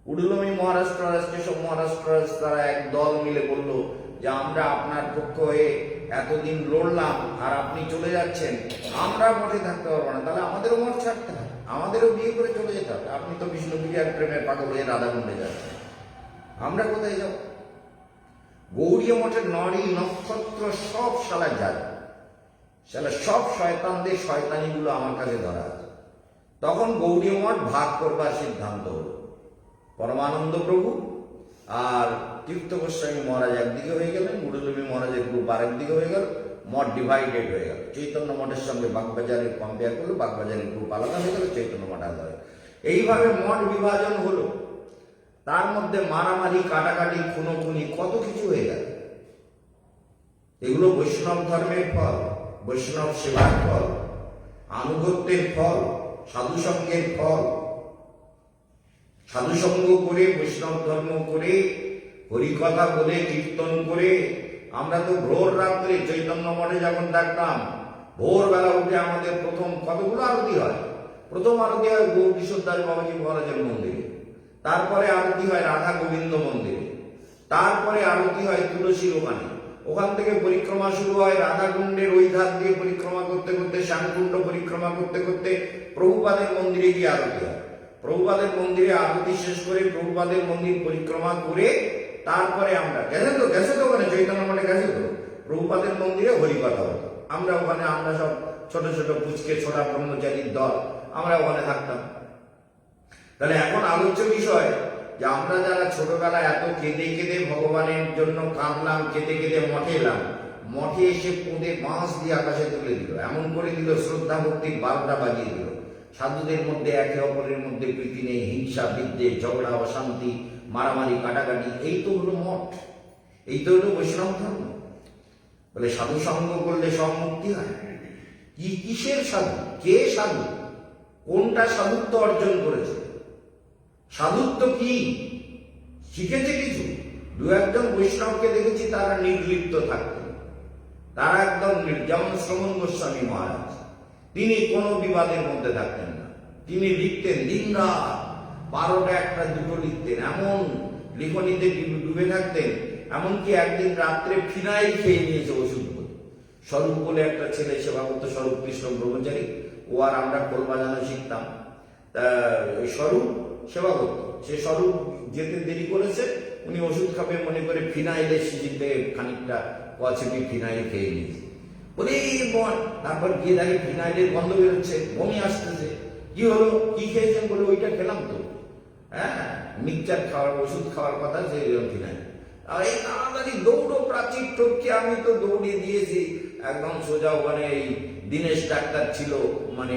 উডুলমি মহারাজ কেশব মহারাজ তারা এক দল মিলে বলল যে আমরা আপনার পক্ষ হয়ে এতদিন লড়লাম আর আপনি চলে যাচ্ছেন, আমরা মঠে থাকতে পারবো না, তাহলে আমাদেরও মঠ ছাড়তে হবে, আমাদেরও বিয়ে করে চলে যেতে হবে। আপনি তো বিষ্ণুপ্রিয়ার প্রেমের পাগল হয়ে রাধাকুণ্ডে যাচ্ছেন, আমরা কোথায় যাব? গৌড়ীয় মঠের নরী নক্ষত্র সব শালা যায়, শালা সব শয়তানদের শয়তানিগুলো আমার কাছে ধরা আছে। তখন গৌড়ীয় মঠ ভাগ করবার সিদ্ধান্ত হলো। পরমানন্দ প্রভু আর তীর্থ গোস্বামী মহারাজ একদিকে হয়ে গেলেন, উডুলুমি মহারাজের গ্রুপ আরেক দিকে হয়ে গেল, মঠ ডিভাইডেড হয়ে গেল। চৈতন্য মঠের সঙ্গে বাগবাজারের কম্পেয়ার করলো, বাগবাজারের গ্রুপ আলাদা হয়ে গেল, চৈতন্য মঠ আলাদা হয়ে গেল। এইভাবে মঠ বিভাজন হলো, তার মধ্যে মারামারি, কাটাকাটি, খুনোখুনি, কত কিছু হয়ে গেল। এগুলো বৈষ্ণব ধর্মের ফল, বৈষ্ণব সেবার ফল, আনুগত্যের ফল, সাধুসঙ্গের ফল। সাধুসঙ্গ করে, বৈষ্ণব ধর্ম করে, হরিকথা বলে, কীর্তন করে, আমরা তো ভোর রাত্রে চৈতন্য মঠে যখন থাকতাম, ভোরবেলা উঠে আমাদের প্রথম কতগুলো আরতি হয়। প্রথম আরতি হয় গৌরকিশোর দাস বাবাজি মহারাজের মন্দিরে, তারপরে আরতি হয় রাধা গোবিন্দ মন্দিরে, তারপরে আরতি হয় তুলসীর ওখানে, ওখান থেকে পরিক্রমা শুরু হয় রাধাকুণ্ডের ওই ধার দিয়ে পরিক্রমা করতে করতে শ্যামকুণ্ড পরিক্রমা করতে করতে প্রভুপাদের মন্দিরে গিয়ে আরতি হয়। প্রভুপাদের মন্দিরে আরতি শেষ করে প্রভুপাদের মন্দির পরিক্রমা করে তারপরে আমরা গেছে তো ওখানে চৈতন্য মঠে গেছে তো প্রভুপাদের মন্দিরে হরিকথা হতো। আমরা ওখানে আমরা সব ছোট ছোট পুচকে ছোটা ব্রহ্মচারীর দল আমরা ওখানে থাকতাম। তাহলে এখন আলোচ্য বিষয় যে আমরা যারা ছোটবেলায় এত কেঁদে কেঁদে ভগবানের জন্য কাঁদলাম, কেঁদে কেঁদে মঠে এলাম, মঠে এসে পুঁদে বাঁশ দিয়ে আকাশে তুলে দিল, এমন করে দিল শ্রদ্ধা ভক্তির 12টা বাজিয়ে দিল। সাধুদের মধ্যে একে অপরের মধ্যে প্রীতি নেই, হিংসা বিদ্বেষ ঝগড়া অশান্তি মারামারি কাটাকাটি, এই তো হলো মঠ, এই তো হলো বৈষ্ণব ধর্ম। বলে সাধু সঙ্গ করলে সব মুক্তি হয়। কি কিসের সাধু? কে সাধু? কোনটা সাধুত্ব অর্জন করেছে? সাধুত্ব কি শিখেছে? কিছু দু একজন বৈষ্ণবকে দেখেছি তারা নির্লিপ্ত থাকতেন, তারা একদম যেমন শ্রমণ গোস্বামী মহারাজ, তিনি কোনো বিবাদের মধ্যে থাকতেন না। তিনি লিখতেন দিনরাত 12টা 1টা 2টো লিখতেন, এমন লিখনিতে ডুবে থাকতেন। এমনকি একদিন রাত্রে ফিনাইল খেয়ে নিয়েছে ওষুধ বলে। স্বরূপ বলে একটা ছেলে সেবা করতো, স্বরূপ কৃষ্ণ ব্রহ্মচারী, ও আর আমরা খোল বাজানো শিখতাম। তা ওই স্বরূপ সেবা করতো, সে স্বরূপ যেতে দেরি করেছে, উনি ওষুধ খাবে মনে করে ফিনাইলের শিশিতে খানিকটা কচিপি ফিনাইল খেয়ে নিয়েছে বলে বল। তারপর গিয়ে দেখে ফিনাইলের গন্ধ বেরোচ্ছে, বমি আসতেছে। কি হলো? কি খেয়েছেন? বলে ওইটা খেলাম তো। হ্যাঁ, মিক্সচার খাওয়ার ওষুধ খাওয়ার কথা, সেই ফিনাইল। আর এই তাড়াতাড়ি দৌড়ো, প্রাচীর টপকে আমি তো দৌড়িয়ে দিয়েছি একদম সোজা ওখানে। এই দীনেশ ডাক্তার ছিল, মানে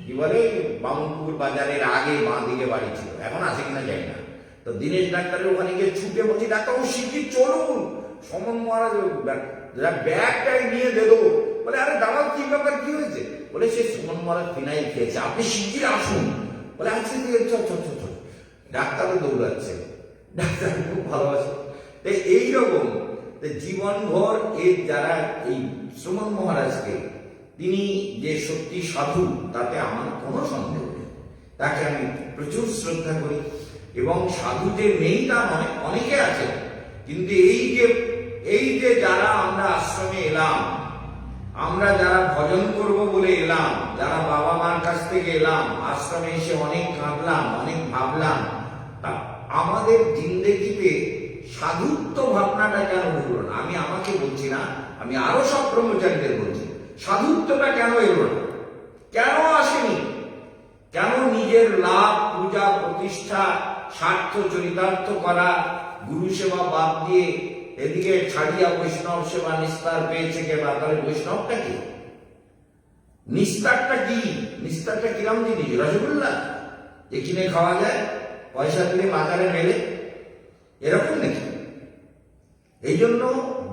কি বলে বামুনপুর বাজারের আগে বাঁ দিকে বাড়ি ছিল, এখন আছে কিনা জানি না। তো দীনেশ ডাক্তারের ওখানে গিয়ে ছুটে বলছি, ডাক্তার শিগগির চলুন, সমন মহারাজ ব্যাগটাই নিয়ে দেবো। বলে আরে দাঁড়াও, কি ব্যাপার, কি হয়েছে? বলে সে সমন মহারাজ ফিনাইল খেয়েছে, আপনি শিগগির আসুন। বলে আচ্ছা ঠিক আছে, চ। ডাক্তারও দৌড়াচ্ছে, ডাক্তার খুব ভালোবাসে। এইরকম জীবনভর এই যারা এই শ্রমণ মহারাজকে, তিনি যে সত্যি সাধু তাতে আমার কোনো সন্দেহ নেই, তাকে আমি প্রচুর শ্রদ্ধা করি। এবং সাধু যে নেই তা নয়, অনেকে আছে। কিন্তু এই যে যারা আমরা আশ্রমে এলাম, আমরা যারা ভজন করব বলে এলাম, যারা বাবা মার কাছ থেকে এলাম, আশ্রমে এসে অনেক কাঁদলাম, অনেক ভাবলাম, তা আমাদের জিন্দেগিতে সাধুত্ব ভাবনাটা কেন হলো না? আমি আমাকে বলছি না, আমি আরো সব ব্রহ্মচারীদের বলছি, সাধুত্বটা কেন এলো না? কেন আসেনি? কেন নিজের লাভ, পূজা, প্রতিষ্ঠা, স্বার্থ চরিতার্থ করা, গুরু সেবা বাদ দিয়ে এদিকে ছাড়িয়া বৈষ্ণব সেবা নিস্তার পেয়েছে কে? বা তাহলে বৈষ্ণবটা কি? নিস্তারটা কি? নিস্তারটা কিরম জিনিস? রসগোল্লা যে কিনে খাওয়া যায়, পয়সা দিলে বাজারে মেলে, এরকম নাকি? এই জন্য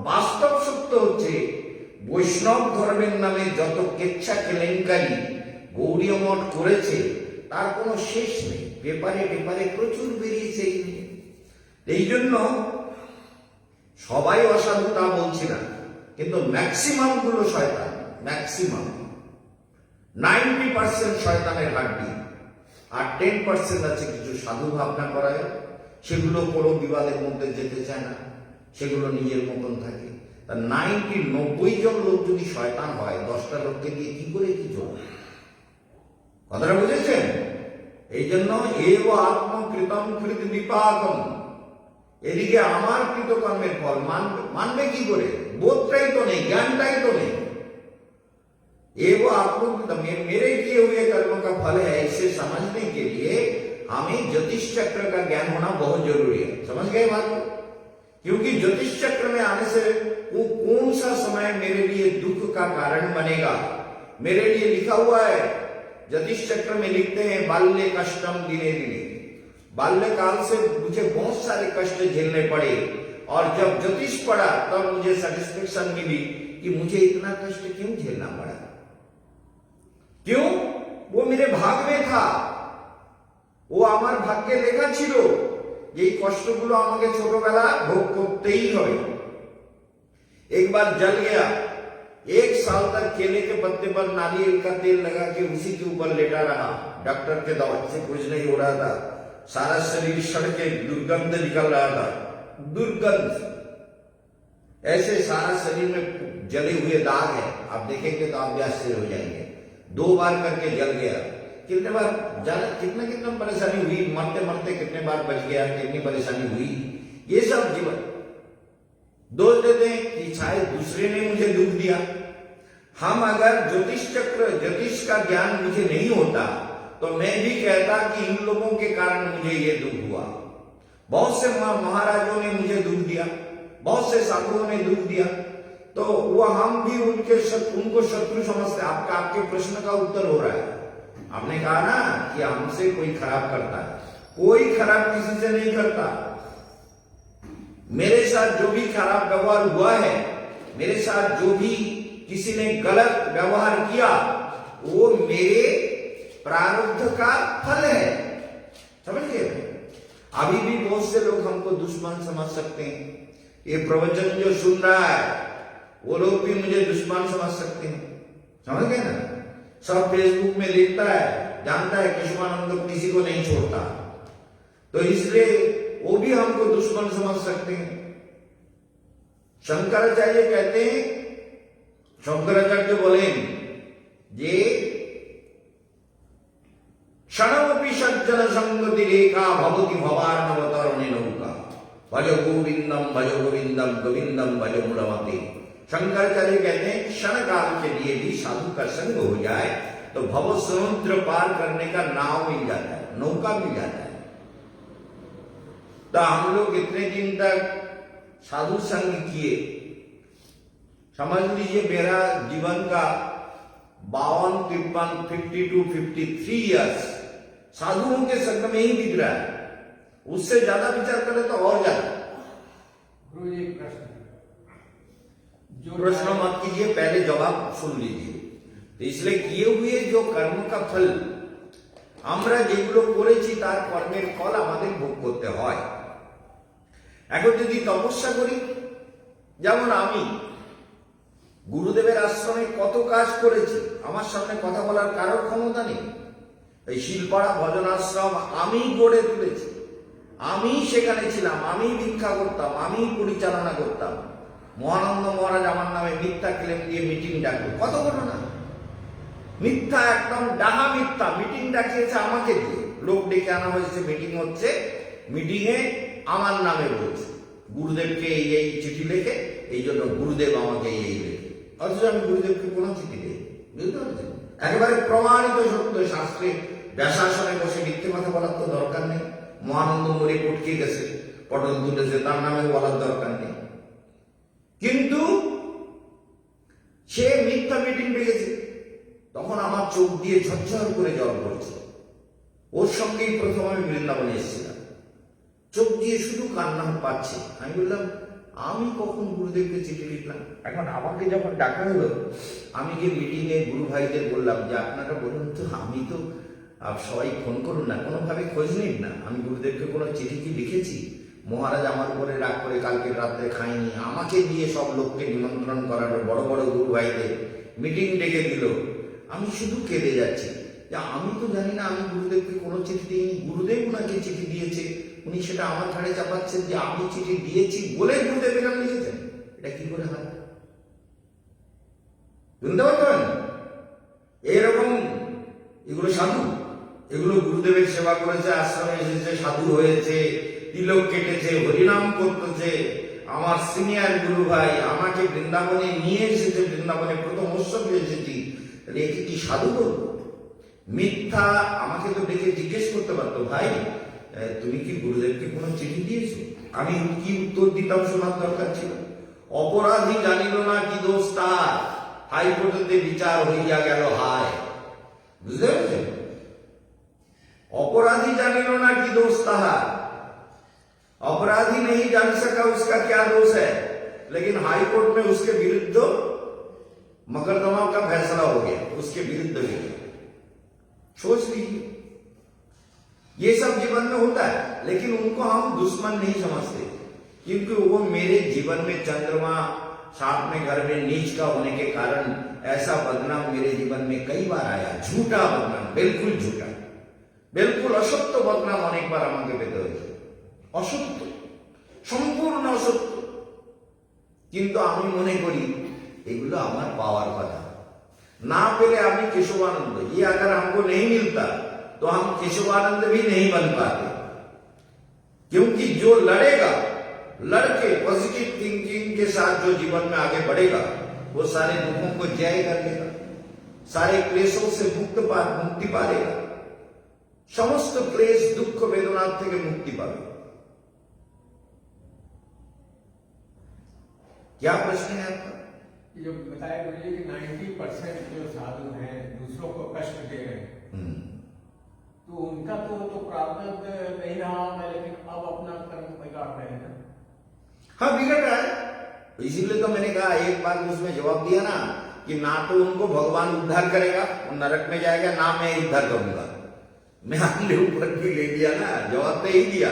বাস্তব সত্য হচ্ছে, বৈষ্ণব ধর্মের নামে যত কেচ্ছা কেলেঙ্কারি গৌড়ীয় মঠ করেছে তার কোনো শেষ নেই। পেপারে প্রচুর বেরিয়েছে এই নিয়ে। এই জন্য সবাই অসাধু তা বলছি না, কিন্তু ম্যাক্সিমাম গুলো শয়তান। ম্যাক্সিমাম 90% শয়তানের হাড্ডি, আর 10% আছে কিছু সাধু ভাবনা করায়। সেগুলো কোনো বিবাদের মধ্যে যেতে চায় না, সেগুলো নিজের মতন থাকে। তা 90 জন লোক যদি শয়তান হয়, 10টা লোককে দিয়ে কি করে কি চলবে? কথাটা বুঝেছেন? এই জন্য এব আত্মকৃতম কৃত বিপাকম, এদিকে আমার কৃতকর্মের ফল মানবে কি করে? বোধটাই তো নেই, জ্ঞানটাই তো নেই। एव आत्मकृत मेरे किए हुए कर्म का फल है, इसे समझने के लिए हमें ज्योतिष चक्र का ज्ञान होना बहुत जरूरी है। समझ गए बात को? क्योंकि ज्योतिष चक्र में आने से वो कौन सा समय मेरे लिए दुख का कारण बनेगा, मेरे लिए लिखा हुआ है। ज्योतिष चक्र में लिखते हैं बाल्य कष्टम दिने दिने, बाल्यकाल से मुझे बहुत सारे कष्ट झेलने पड़े, और जब ज्योतिष पढ़ा तब मुझे सेटिस्फेक्शन मिली कि मुझे इतना कष्ट क्यों झेलना पड़ा। क्यों? वो मेरे भाग में था, वो আমার ভাগ্যে লেখা ছিল। এই কষ্টগুলো আমাকে ছোটবেলা ভোগ করতেই হবে। एक बार जल गया, 1 साल तक केले के पत्ते पर नारियल का तेल लगा के उसी के ऊपर लेटा रहा। डॉक्टर के दवा से कुछ नहीं हो रहा था, सारा शरीर सड़ के दुर्गंध निकल रहा था। दुर्गंध, ऐसे सारा शरीर में जले हुए दाग है, आप देखेंगे तो आप भी आश्चर्य हो जाएंगे। 2 बार करके जल गया, कितने बार जल, कितना परेशानी हुई, मरते मरते कितने बार बच गया, कितनी परेशानी हुई। ये सब जीवन दोष देते हैं कि शायद दूसरे ने मुझे दुख दिया। हम अगर ज्योतिष का ज्ञान मुझे नहीं होता तो मैं भी कहता कि इन लोगों के कारण मुझे ये दुख हुआ। बहुत से महाराजों ने मुझे दुख दिया, बहुत से साधुओं ने दुख दिया, तो वह हम भी उनको शत्रु समझते। आपके प्रश्न का उत्तर हो रहा है। आपने कहा ना कि हमसे कोई खराब करता है, कोई खराब किसी से नहीं करता। मेरे साथ जो भी खराब व्यवहार हुआ है, मेरे साथ जो भी किसी ने गलत व्यवहार किया, वो मेरे प्रारब्ध का फल है। समझ गए? अभी भी बहुत से लोग हमको दुश्मन समझ सकते हैं। ये प्रवचन जो सुन रहा है वो लोग भी मुझे दुश्मन समझ सकते हैं। समझ गए ना? सब फेसबुक में लिखता है, जानता है केशवानंद किसी को नहीं छोड़ता, तो इसलिए वो भी हमको दुश्मन समझ सकते हैं। शंकराचार्य कहते हैं, शंकराचार्य बोले ये क्षणमपि सज्जन संगति रेखा भवति भवार्णवतरणे नौका भज गोविंदम गोविंदम भज मूलमते। शंकराचार्य कहते हैं क्षण काल के लिए भी साधु का संग हो जाए तो भव समुद्र पार करने का नाव मिल जाता है, नौका मिल जाता है। तो हम लोग इतने दिन तक साधु संग किए, समझ लीजिए मेरा जीवन का 52, 53, 53 इयर्स साधुओं के संग में ही बीत रहा है। उससे ज्यादा विचार करें तो और ज्यादा। गुरु जी प्रश्न प्रश्न मत कीजिए, पहले जवाब सुन लीजिए। तो इसलिए किए हुए जो कर्म का फल আমরা যেগুলো করেছি তার কর্মের ফল আমাদের ভোগ করতে হয়। এখন যদি তপস্যা করি, যেমন আমি গুরুদেবের আশ্রমে কত কাজ করেছি, আমার সামনে কথা বলার কারোর ক্ষমতা নেই। এই শিলপাড়া ভজন আশ্রম আমি গড়ে তুলেছি, আমি সেখানে ছিলাম, আমি ভিক্ষা করতাম, আমি পরিচালনা করতাম। মহানন্দ মহারাজ আমার নামে মিথ্যা ক্লেম দিয়ে মিটিং ডাকলো, কত ঘটনা মিথ্যা, একদম ডাহা মিথ্যা। মিটিং ডাকিয়েছে আমাকে দিয়ে, লোক ডেকে আনা হয়েছে, মিটিং হচ্ছে, মিটিং এ আমার নামে বলছে গুরুদেবকে এই চিঠি লিখে, এই জন্য গুরুদেব আমাকে এই লিখে, অথচ আমি গুরুদেবকে কোনো চিঠি দিই। বুঝতে পারছেন? একেবারে প্রমাণিত সত্য শাস্ত্রে ব্যাসাসনে বসে মিথ্যে কথা বলার তো দরকার নেই। মহানন্দ মরে পটকে গেছে, পটল তুলেছে, তার নামে বলার দরকার নেই। কিন্তু সে মিথ্যা মিটিং ডেকেছে, তখন আমার চোখ দিয়ে ঝরঝর করে জল পড়ছে। ওর সঙ্গেই প্রথম আমি বৃন্দাবনে এসেছিলাম, চোখ দিয়ে শুধু কান্না পাচ্ছে। আমি বললাম আমি কখন গুরুদেবকে চিঠি লিখলাম? এখন আমাকে যখন ডাকা হলো, আমি যে মিটিংয়ে গুরু ভাইদের বললাম যে আপনারা বলুন তো, আমি তো সবাই ফোন করুন না, কোনোভাবে খোঁজ নিন না, আমি গুরুদেবকে কোনো চিঠি কি লিখেছি? মহারাজ আমার উপরে রাগ করে কালকে রাত্রে খাইনি, আমাকে দিয়ে সব লোককে নিমন্ত্রণ করালো, বড় বড় গুরু ভাইদের মিটিং ডেকে দিল। আমি শুধু কেঁদে যাচ্ছি যে আমি তো জানি না আমি গুরুদেবকে কোনো চিঠি দিইনি, গুরুদেব ওনাকে চিঠি দিয়েছে, উনি সেটা আমার ঘাড়ে চাপাচ্ছেন যে আমি চিঠি দিয়েছি বলে গুরুদেবের নাম লিখেছেন। এটা কি করে হয়? বুঝতে পারবেন? এরকম এগুলো সাধু, এগুলো গুরুদেবের সেবা করেছে, আশ্রমে এসেছে, সাধু হয়েছে, তিলক কেটেছে, হরিনাম করতেছে। আমার সিনিয়র গুরু ভাই আমাকে বৃন্দাবনে নিয়ে এসেছে, বৃন্দাবনে প্রথম উৎসবে এসেছি, তাহলে একে কি সাধু করবো? মিথ্যা। আমাকে তো ডেকে জিজ্ঞেস করতে পারতো, ভাই তুমি কি গুরুদেবকে কোনো চিঠি দিয়েছো? আমি কি উত্তর দিতাম শোনার দরকার ছিল? অপরাধী জানিল না কি দোষ তার, হাইকোর্টে বিচার হইয়া গেল হায়। বুঝতে পারছেন? अपराधी जानिलो ना कि दोष था, अपराधी नहीं जान सका उसका क्या दोष है, लेकिन हाई कोर्ट में उसके विरुद्ध मुकदमा का फैसला हो गया, उसके विरुद्ध हो गया। सोच लीजिए, ये सब जीवन में होता है, लेकिन उनको हम दुश्मन नहीं समझते, क्योंकि वो मेरे जीवन में चंद्रमा साथ में घर में नीच का होने के कारण ऐसा बदनाम मेरे जीवन में कई बार आया। झूठा बदनाम, बिल्कुल झूठा, बिल्कुल असत्य बदनाम अनेक बार আমাকে পেতে হয়েছে। অসত্য সম্পূর্ণ সত্য। কিন্তু আমি মনে করি এগুলো আমার পাওয়ার কথা, ना पेले अभी केशवानंद, ये अगर हमको नहीं मिलता तो हम केशवानंद भी नहीं बन पाते। क्योंकि जो लड़ेगा, लड़के पॉजिटिव थिंकिंग के साथ जो जीवन में आगे बढ़ेगा, वो सारे दुखों को जय कर लेगा, सारे क्लेशों से मुक्ति पालेगा, समस्त क्लेश दुख वेदना থেকে मुक्ति पावे। क्या प्रश्न है आपका? ये जो बताया मुझे कि 90% जो साधु हैं दूसरों को कष्ट दे रहे हैं, तो उनका तो प्रारब्ध नहीं रहा है, लेकिन अब अपना कर्म बिगाड़ रहे हैं ना। हाँ, बिगड़ रहा है। इसीलिए तो मैंने कहा, एक बार उसमें जवाब दिया ना कि ना तो उनको भगवान उद्धार करेगा, वो नरक में जाएगा, ना मैं उद्धार करूंगा। मैं अपने ऊपर भी ले लिया ना, जवाब तो यही दिया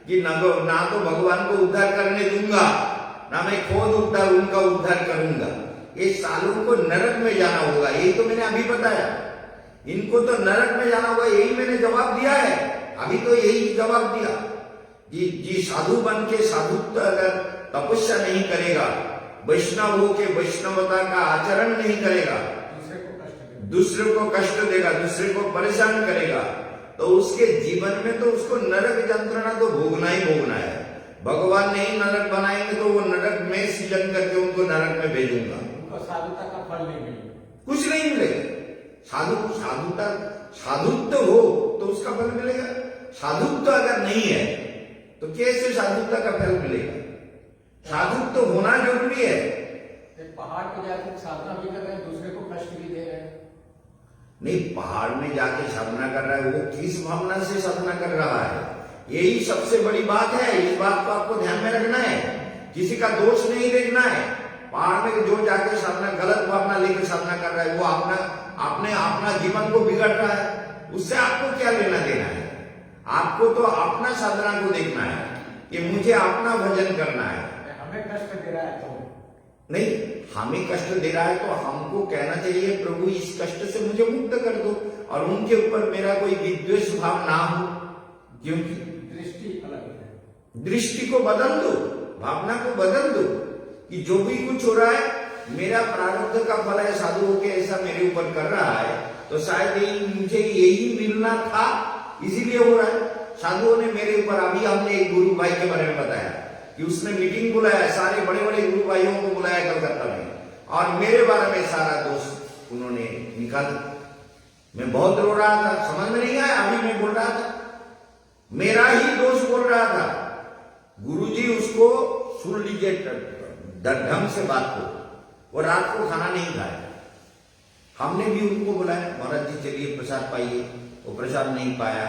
कि ना तो भगवान को उद्धार करने दूंगा, ना मैं खुद उनका उद्धार करूंगा। ये सालों को नरक में जाना होगा, यही तो मैंने अभी बताया। इनको तो नरक में जाना होगा, यही मैंने जवाब दिया है। अभी तो यही जवाब दिया जी साधु बन के साधुत्व अगर तपस्या नहीं करेगा, वैष्णव हो के वैष्णवता का आचरण नहीं करेगा, दूसरे को कष्ट देगा, दूसरे को परेशान करेगा, तो उसके जीवन में तो उसको नरक यंत्रणा तो भोगना ही भोगना है। भगवान नहीं नरक बनाएंगे तो वो नरक में सृजन करके उनको नरक में भेजूंगा। उनको साधुता का फल नहीं मिलेगा, कुछ नहीं मिलेगा। साधुत्व हो तो उसका फल मिलेगा। साधुत्व अगर नहीं है तो कैसे साधुत्व का फल मिलेगा? साधुत्व होना जरूरी है। पहाड़ पे जाकर साधना भी कर रहे हैं, दूसरे को कष्ट भी दे रहे हैं। नहीं, पहाड़ में जाके साधना कर रहा है, वो किस भावना से साधना कर रहा है, यही सबसे बड़ी बात है। इस बात को आपको ध्यान में रखना है, किसी का दोष नहीं देखना है। पहाड़ में जो जाके साधना गलत भावना लेकर साधना कर रहा है, वो अपना जीवन को बिगड़ रहा है, उससे आपको क्या लेना देना है? आपको तो अपना साधना को देखना है कि मुझे अपना भजन करना है। हमें कष्ट दे रहा है तो नहीं, हमें कष्ट दे रहा है तो हमको कहना चाहिए प्रभु इस कष्ट से मुझे मुक्त कर दो, और उनके ऊपर मेरा कोई विद्वेष भाव ना हो। क्योंकि दृष्टि अलग है, दृष्टि को बदल दो, भावना को बदल दो कि जो भी कुछ हो रहा है मेरा प्रारब्ध का फल है, साधु होके ऐसा मेरे ऊपर कर रहा है, तो शायद मुझे यही मिलना था, इसीलिए हो रहा है। साधुओं ने मेरे ऊपर, अभी हमने एक गुरु भाई के बारे में बताया कि उसने मीटिंग बुलाया, सारे बड़े बड़े गुरु भाइयों को बुलाया कलकत्ता में, और मेरे बारे में सारा दोष उन्होंने निकाला। मैं बहुत रो रहा था, समझ में नहीं आया, अभी मैं बोल रहा था, मेरा ही दोष बोल रहा था। गुरुजी उसको सुन लीजिए, ढंग से बात को, वो रात को खाना नहीं खाया। हमने भी उनको बुलाया, महाराज जी चलिए प्रसाद पाइए, वो प्रसाद नहीं पाया,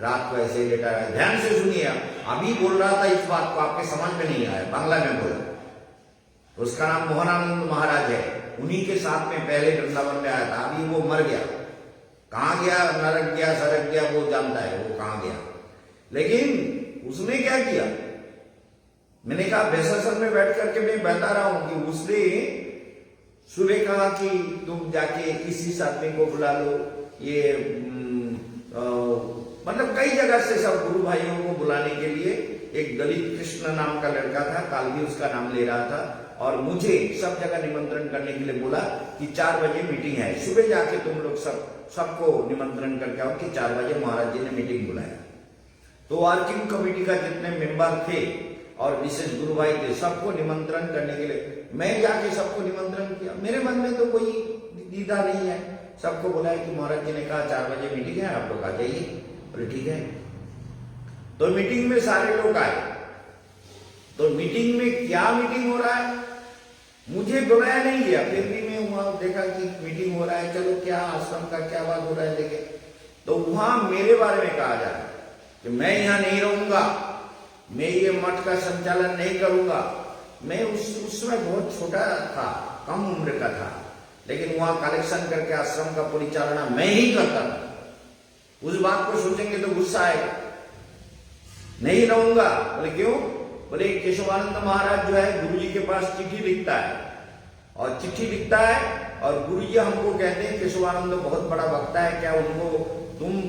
रात को ऐसे ही लेटा रहा। ध्यान से सुनिए, अभी बोल रहा था इस बात को, आपके समझ में नहीं आया, बांग्ला में बोला। उसका नाम मोहनानंद महाराज है, उन्हीं के साथ में पहले वृंदावन में आया था। अभी वो मर गया, कहाँ गया, नरक गया, सरक गया, वो जानता है वो कहाँ गया। लेकिन उसने क्या किया, मैंने कहा बेसासर में बैठ करके मैं बता रहा हूं कि उसने सुबह कहा कि तुम जाके इसी आदमी को बुला लो, ये मतलब कई जगह से सब गुरु भाइयों को बुलाने के लिए। एक दलित कृष्ण नाम का लड़का था, काल भी उसका नाम ले रहा था, और मुझे सब जगह निमंत्रण करने के लिए बोला कि 4 बजे मीटिंग है, सुबह जाके तुम लोग सबको निमंत्रण करके आओ कि 4 बजे महाराज जी ने मीटिंग बुलाया। तो वर्किंग कमेटी का जितने मेंबर थे और विशेष गुरु भाई थे, सबको निमंत्रण करने के लिए मैं जाके सबको निमंत्रण किया। मेरे मन में तो कोई दीदा नहीं है, सबको बुलाया कि महाराज जी ने कहा 4 बजे मीटिंग है, आप लोग आ जाइए। बोले ठीक है। तो मीटिंग में सारे लोग आए। तो मीटिंग में क्या मीटिंग हो रहा है, मुझे बुलाया नहीं गया, फिर भी मैं वहां देखा कि मीटिंग हो रहा है, चलो क्या आश्रम का क्या बात हो रहा है देखे। तो वहां मेरे बारे में कहा जा रहा है कि मैं यहां नहीं रहूंगा, मैं ये मठ का संचालन नहीं करूंगा। मैं उस समय बहुत छोटा था, कम उम्र का था, लेकिन वहां कलेक्शन करके आश्रम का परिचालना मैं ही करता था। उस बात को सोचेंगे तो गुस्सा आएगा, नहीं रहूंगा। बोले क्यों? बोले केशवानंद महाराज जो है गुरुजी के पास चिट्ठी लिखता है, और चिट्ठी लिखता है और गुरुजी हमको कहते हैं केशवानंद बहुत बड़ा वक्ता है, क्या उनको तुम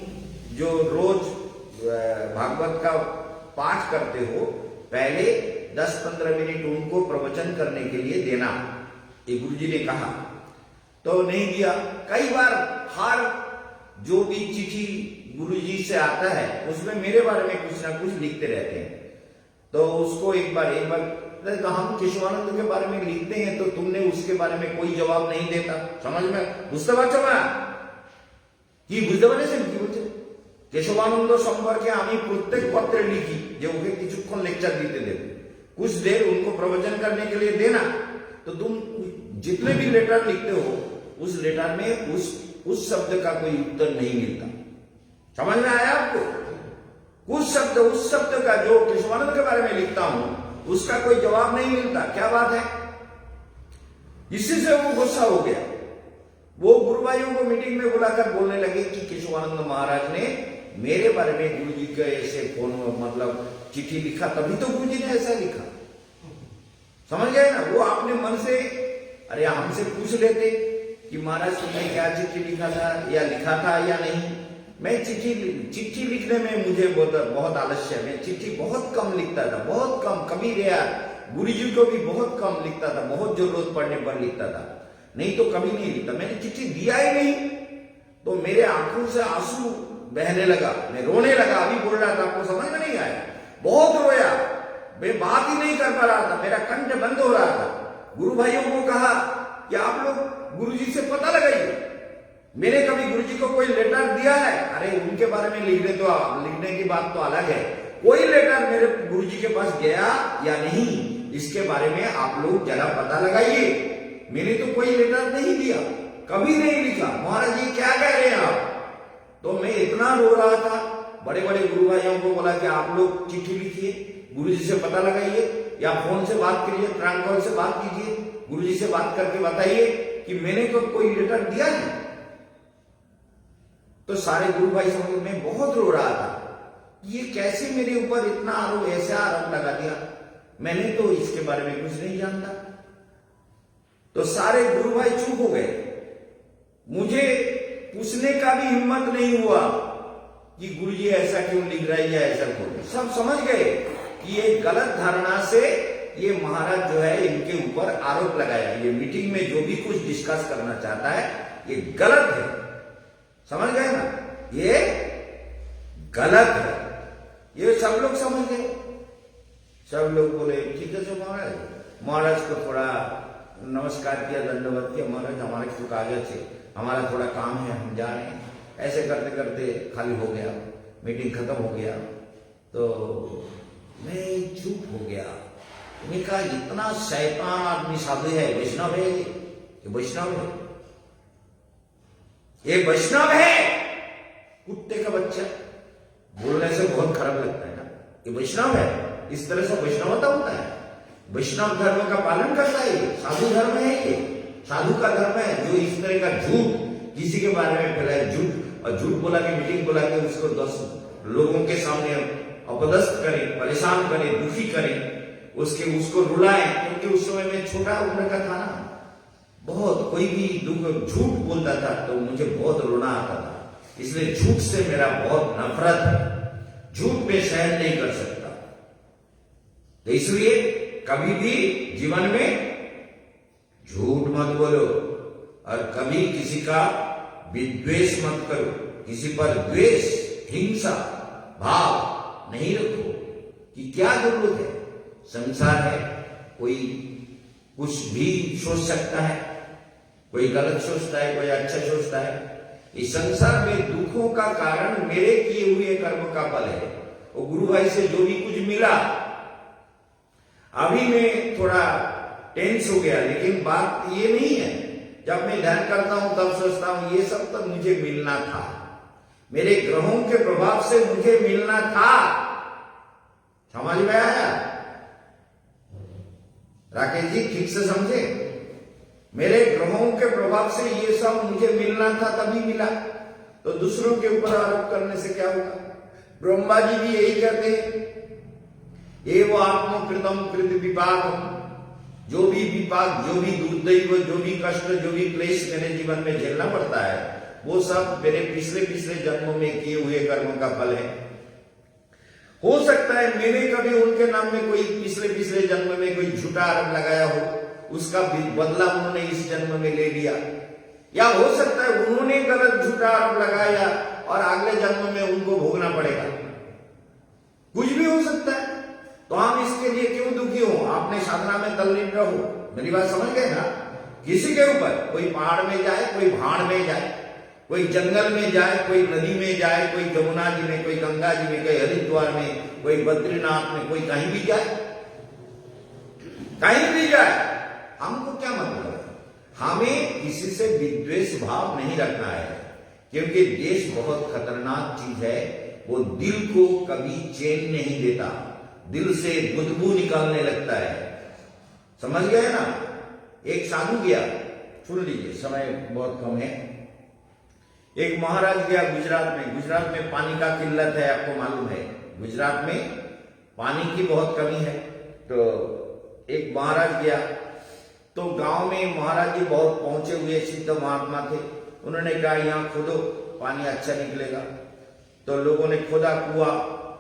जो रोज भागवत का पाठ करते हो पहले 10-15 मिनट उनको प्रवचन करने के लिए देना, ये गुरुजी ने कहा। तो नहीं दिया। कई बार हर जो भी चिट्ठी गुरुजी से आता है उसमें मेरे बारे में कुछ ना कुछ लिखते रहते हैं। तो उसको एक बार तो हम केशवानंद के बारे में लिखते हैं तो तुमने उसके बारे में कोई जवाब नहीं देता, समझ में बुझते पाরছো না কি বুঝতে পেরেছেন কি বলছে? কেশবানন্দ সম্পর্কে আমি প্রত্যেক পত্রে লিখি যে ওকে কিছুক্ষণ लेक्चर देते देते कुछ देर उनको प्रवचन करने के लिए देना। तो तुम जितने भी लेटर लिखते हो उस लेटर में उस शब्द का कोई उत्तर नहीं मिलता, समझ में आया आपको? कुछ शब्द उस शब्द का जो केशवानंद के बारे में लिखता हूं उसका कोई जवाब नहीं मिलता। क्या बात है? इसी से वो गुस्सा हो गया। वो गुरु भाइयों को मीटिंग में बुलाकर बोलने लगे कि केशवानंद महाराज ने मेरे बारे में गुरु जी के ऐसे फोन मतलब चिट्ठी लिखा, तभी तो गुरु जी ने ऐसा लिखा, समझ गए ना? वो अपने मन से अरे हमसे पूछ लेते कि महाराज तुमने क्या चिट्ठी लिखा था या लिखा था या नहीं। मैं चिट्ठी लिखने में मुझे बहुत आलस्य है। मैं चिट्ठी बहुत कम लिखता था, बहुत कम, कभी रेयर। गुरु जी को भी बहुत कम लिखता था, बहुत जरूरत पड़ने पर लिखता था, नहीं तो कभी नहीं लिखता। मैंने चिट्ठी दिया ही नहीं तो मेरे आंखों से आंसू बहने लगा, मैं रोने लगा। अभी बोल रहा था, आपको समझ में नहीं आया? बहुत रोया, मैं बात ही नहीं कर पा रहा था, मेरा कंठ बंद हो रहा था। गुरु भाइयों को कहा कि आप लोग गुरु जी से पता लगाइए, मैंने कभी गुरु जी को कोई लेटर दिया है? अरे उनके बारे में लिखने की बात तो अलग है, कोई लेटर मेरे गुरु जी के पास गया या नहीं इसके बारे में आप लोग जरा पता लगाइए। मैंने तो कोई लेटर नहीं दिया, कभी नहीं लिखा। महाराज जी क्या कह रहे हैं आप? तो मैं इतना रो रहा था। बड़े बड़े गुरु भाइयों को बोला कि आप लोग चिट्ठी लिखिए, गुरु जी से पता लगाइए या फोन से बात करिए, ट्रंक कॉल से बात कीजिए, गुरु जी से बात करके बताइए कि मैंने तो कोई लेटर दिया नहीं। तो सारे गुरु भाई समझ, मैं बहुत रो रहा था, ये कैसे मेरे ऊपर इतना ऐसा आरोप लगा दिया, मैंने तो इसके बारे में कुछ नहीं जानता। तो सारे गुरु भाई चुप हो गए। मुझे पूछने का भी हिम्मत नहीं हुआ कि गुरु जी ऐसा क्यों लिख रहा है या ऐसा क्यों। सब समझ गए कि ये गलत धारणा से ये महाराज जो है इनके ऊपर आरोप लगाया। ये मीटिंग में जो भी कुछ डिस्कस करना चाहता है ये गलत है, समझ गए ना? ये गलत है, ये सब लोग समझ गए। सब लोग बोले ठीक है महाराज। महाराज को थोड़ा नमस्कार किया, दंडवत किया। महाराज हमारे कुछ कागज है, हमारा थोड़ा काम है, हम जा रहे हैं। ऐसे करते करते खाली हो गया, मीटिंग खत्म हो गया। तो मैं चुप हो गया। मैंने कहा इतना शैतान आदमी साधु है, वैष्णव है, ये वैष्णव है, ये वैष्णव है, कुत्ते का बच्चा। बोलने से बहुत खराब लगता है ना, ये वैष्णव है। इस तरह से वैष्णवता होता है, वैष्णव धर्म का पालन करता है। ये साधु धर्म है, ये साधु का धर्म है। जो इस तरह का झूठ किसी के बारे में फैलाए, झूठ और झूठ बोला के मीटिंग बोला के उसको 10 लोगों के सामने अपदस्थ करे, परेशान करे, दुखी करे, उसको रुलाए। क्योंकि उस समय में छोटा उम्र का था ना, बहुत कोई भी दुख झूठ बोलता था तो मुझे बहुत रोना आता था। इसलिए झूठ से मेरा बहुत नफरत है, झूठ पे सहन नहीं कर सकता। तो इसलिए कभी भी जीवन में झूठ मत बोलो और कभी किसी का विद्वेष मत करो, किसी पर द्वेष, हिंसा भाव नहीं रखो कि क्या जरूरत है। संसार है, कोई कुछ भी सोच सकता है, कोई गलत सोचता है, कोई अच्छा सोचता है। इस संसार में दुखों का कारण मेरे किए हुए कर्म का फल है। और गुरु भाई से जो भी कुछ मिला, अभी मैं थोड़ा टेंस हो गया, लेकिन बात ये नहीं है। जब मैं ध्यान करता हूं तब सोचता हूं ये सब तो मुझे मिलना था, मेरे ग्रहों के प्रभाव से मुझे मिलना था। समझ में आया राकेश जी? ठीक से समझे? मेरे ग्रहों के प्रभाव से ये सब मुझे मिलना था, तभी मिला। तो दूसरों के ऊपर आरोप करने से क्या होगा? ब्रह्मा जी भी यही कहते हैं, एवं आत्मकृतम कृत विपाकम। जो भी विपाक, जो भी दुर्दैव, जो भी कष्ट, जो भी क्लेश मेरे जीवन में झेलना पड़ता है, वो सब मेरे पिछले जन्मों में किए हुए कर्मों का फल है। हो सकता है मैंने कभी उनके नाम में कोई पिछले जन्म में कोई झूठा आरोप लगाया हो, उसका बदला उन्होंने इस जन्म में ले लिया, या हो सकता है उन्होंने गलत झूठा आरोप लगाया और अगले जन्म में उनको भोगना पड़ेगा, कुछ भी हो सकता है। तो हम इसके लिए क्यों दुखी हो? आपने साधना में तल्लीन रहो। मेरी बात समझ गए ना? किसी के ऊपर, कोई पहाड़ में जाए, कोई भाड़ में जाए, कोई जंगल में जाए, कोई नदी में जाए, कोई जमुना जी में, कोई गंगा जी में, कोई हरिद्वार में, कोई बद्रीनाथ में, कोई कहीं भी जाए, कहीं भी जाए, हमको क्या मतलब है? हमें किसी से विद्वेष भाव नहीं रखना है, क्योंकि देश बहुत खतरनाक चीज है। वो दिल को कभी चैन नहीं देता, दिल से बदबू निकालने लगता है। समझ गए ना? एक साधु गया, सुन लीजिए, समय बहुत कम है। एक महाराज गया गुजरात में पानी का किल्लत है, आपको मालूम है, गुजरात में पानी की बहुत कमी है। तो एक महाराज गया, तो गांव में महाराज जी बहुत पहुंचे हुए सिद्ध महात्मा थे। उन्होंने कहा यहाँ खोदो, पानी अच्छा निकलेगा। तो लोगों ने खोदा कुआं,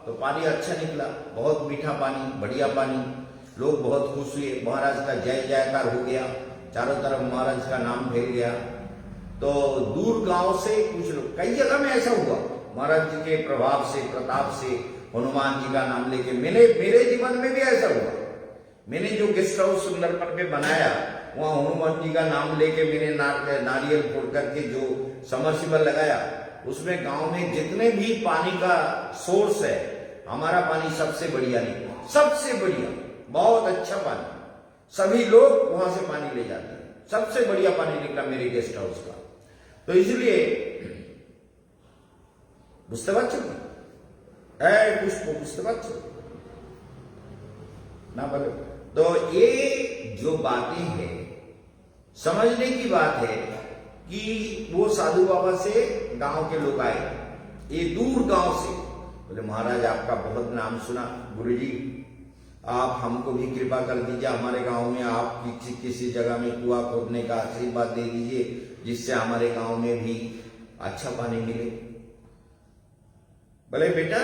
तो पानी अच्छा निकला, बहुत मीठा पानी, बढ़िया पानी। लोग बहुत खुश हुए, महाराज का जय जयकार हो गया, चारों तरफ महाराज का नाम फैल गया। तो दूर गांव से कुछ लोग, कई जगह में ऐसा हुआ, महाराज जी के प्रभाव से, प्रताप से, हनुमान जी का नाम लेके, मेरे जीवन में भी ऐसा हुआ। मैंने जो गेस्ट हाउस सुंदरपन में बनाया, वहां हनुमान जी का नाम लेके मैंने नारियल फोड़ करके जो समरसिबल लगाया, उसमें गांव में जितने भी पानी का सोर्स है, हमारा पानी सबसे बढ़िया निकला, सबसे बढ़िया, बहुत अच्छा पानी। सभी लोग वहां से पानी ले जाते हैं, सबसे बढ़िया पानी निकला मेरे गेस्ट हाउस का। तो इसलिए बुझते पारছেন बुझते पारছেন ना? बोलो। तो ये जो बातें हैं, समझने की बात है कि वो साधु बाबा से गांव के लोग आए, ये दूर गांव से, बोले महाराज आपका बहुत नाम सुना, गुरुजी आप हमको भी कृपा कर दीजिए, हमारे गांव में आप किसी जगह में कुआं खोदने का आशीर्वाद दे दीजिए, जिससे हमारे गांव में भी अच्छा पानी मिले। बोले बेटा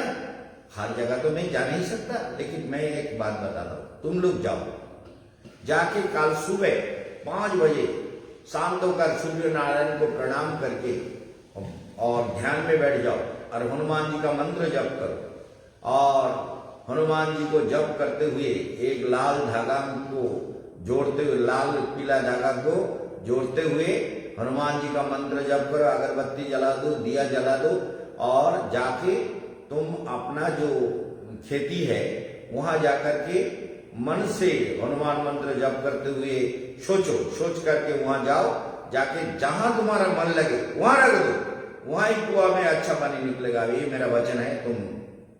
हर जगह तो मैं जा नहीं सकता, लेकिन मैं एक बात बता रहा हूं, तुम लोग जाओ, जाके कल सुबह 5 बजे शाम होकर सूर्य नारायण को प्रणाम करके और ध्यान में बैठ जाओ और हनुमान जी का मंत्र जप करो। और हनुमान जी को जप करते हुए एक लाल धागा को जोड़ते हुए, लाल पीला धागा को जोड़ते हुए हनुमान जी का मंत्र जप करो, अगरबत्ती जला दो, दिया जला दो, और जाके तुम अपना जो खेती है वहां जाकर के मन से हनुमान मंत्र जप करते हुए सोच करके वहां जाओ, जाके जहां तुम्हारा मन लगे वहां रख दो, वहां ही कुआं में अच्छा पानी निकलेगा। ये मेरा वचन है, तुम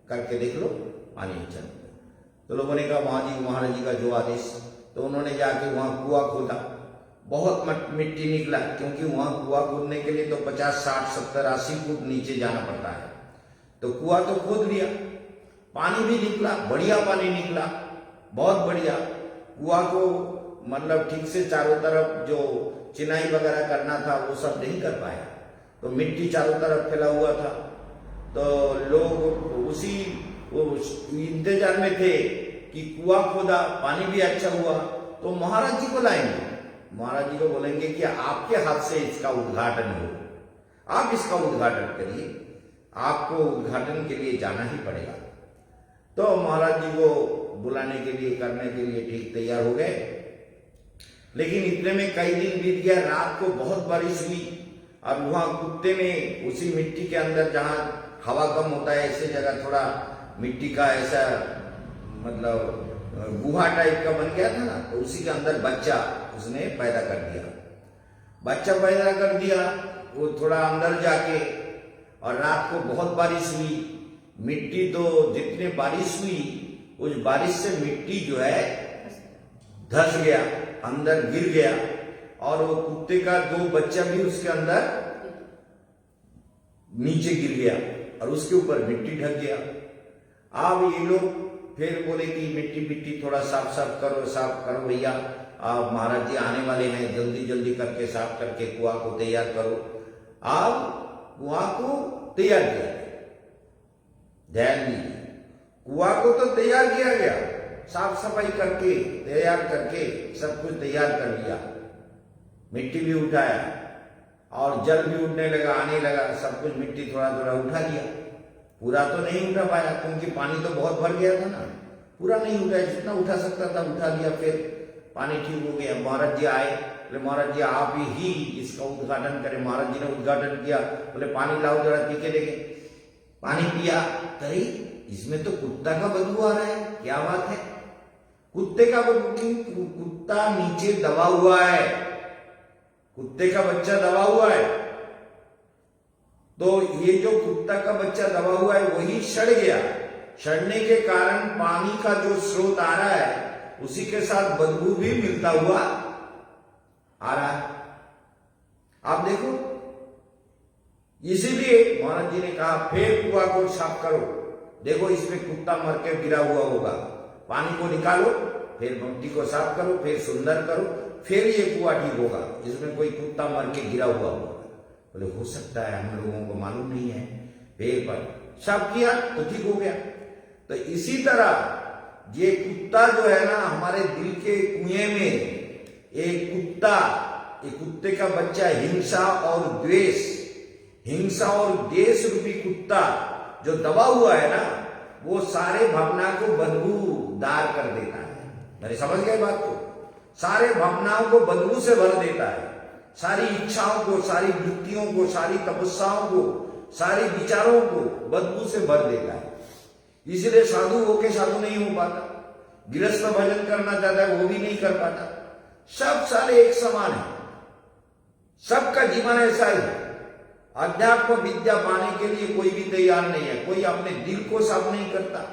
करके देख लो, पानी अच्छा निकलेगा। तो लोगों ने कहा वहां जी महाराज जी का जो आदेश। तो उन्होंने जाके वहां कुआं खोदा, बहुत मिट्टी निकला, क्योंकि वहां कुआं खोदने के लिए तो 50, 60, 70, 80 फुट नीचे जाना पड़ता है। तो कुआं तो खोद लिया, पानी भी निकला, बढ़िया पानी निकला, बहुत बढ़िया। कुआं को मतलब ठीक से चारों तरफ जो चिनाई वगैरह करना था वो सब नहीं कर पाया, तो मिट्टी चारों तरफ फैला हुआ था। तो लोग उसी इंतजार में थे कि कुआं खोदा, पानी भी अच्छा हुआ, तो महाराज जी को लाएंगे, महाराज जी को बोलेंगे कि आपके हाथ से इसका उद्घाटन हो, आप इसका उद्घाटन करिए, आपको उद्घाटन के लिए जाना ही पड़ेगा। तो महाराज जी को बुलाने के लिए, करने के लिए ठीक तैयार हो गए। लेकिन इतने में कई दिन बीत गया, रात को बहुत बारिश हुई, और वहां कुत्ते में उसी मिट्टी के अंदर जहां हवा कम होता है, ऐसे जगह थोड़ा मिट्टी का ऐसा मतलब गुहा टाइप का बन गया था ना, तो उसी के अंदर बच्चा उसने पैदा कर दिया। बच्चा पैदा कर दिया वो थोड़ा अंदर जाके, और रात को बहुत बारिश हुई। मिट्टी तो जितने बारिश हुई, उस बारिश से मिट्टी जो है धस गया, अंदर गिर गया, और वो कुत्ते का 2 बच्चा भी उसके अंदर नीचे गिर गया, और उसके ऊपर मिट्टी ढक गया। अब ये लोग फिर बोले कि मिट्टी थोड़ा साफ करो भैया, आप महाराज जी आने वाले हैं, जल्दी करके साफ करके कुआं को तैयार करो। अब कुआं को तैयार किया, ध्यान दीजिए, कुआं को तो तैयार किया गया, साफ सफाई करके तैयार करके सब कुछ तैयार कर लिया, मिट्टी भी उठाया और जल भी उठने लगा, आने लगा, सब कुछ मिट्टी थोड़ा थोड़ा उठा लिया। पूरा तो नहीं उठा पाया क्योंकि पानी तो बहुत भर गया था ना, पूरा नहीं उठाया, जितना उठा सकता था उठा लिया। फिर पानी ठीक हो गया। महाराज जी आए, बोले महाराज जी आप ही इसका उद्घाटन करें। महाराज जी ने उद्घाटन किया, बोले पानी लाओ जरा पी के देखे। पानी पिया, अरे इसमें तो कुत्ता का बदबू आ रहा है, क्या बात है? कुत्ते का बदबू? कुत्ता नीचे दबा हुआ है, कुत्ते का बच्चा दबा हुआ है। तो ये जो कुत्ता का बच्चा दबा हुआ है वही सड़ गया, सड़ने के कारण पानी का जो स्रोत आ रहा है उसी के साथ बदबू भी मिलता हुआ आ रहा है। आप देखो, इसीलिए महाराज जी ने कहा फिर कुआं को साफ करो, देखो इसमें कुत्ता मर के गिरा हुआ होगा, पानी को निकालो, फिर मिट्टी को साफ करो, फिर सुंदर करो, फिर ये कुआं ठीक होगा, इसमें कोई कुत्ता मर के गिरा हुआ होगा। बोले हो सकता है, हम लोगों को मालूम नहीं है। फिर पर साफ किया तो ठीक हो गया। तो इसी तरह ये कुत्ता जो है ना, हमारे दिल के कुएं में एक कुत्ता, एक कुत्ते का बच्चा हिंसा और द्वेष, हिंसा और द्वेष रूपी कुत्ता जो दबा हुआ है ना, वो सारे भावना को बदबूदार कर देता है। मेरे समझ गए बात को? सारे भावनाओं को बदबू से भर देता है, सारी इच्छाओं को, सारी वृत्तियों को, सारी तपस्याओं को, सारे विचारों को बदबू से भर देता है। इसलिए साधु होके साधु नहीं हो पाता, गृहस्थ भजन करना चाहता है वो भी नहीं कर पाता। सब सारे एक समान है, सबका जीवन ऐसा ही है। अध्यात्म विद्या पाने के लिए कोई भी तैयार नहीं है, कोई अपने दिल को साफ नहीं करता।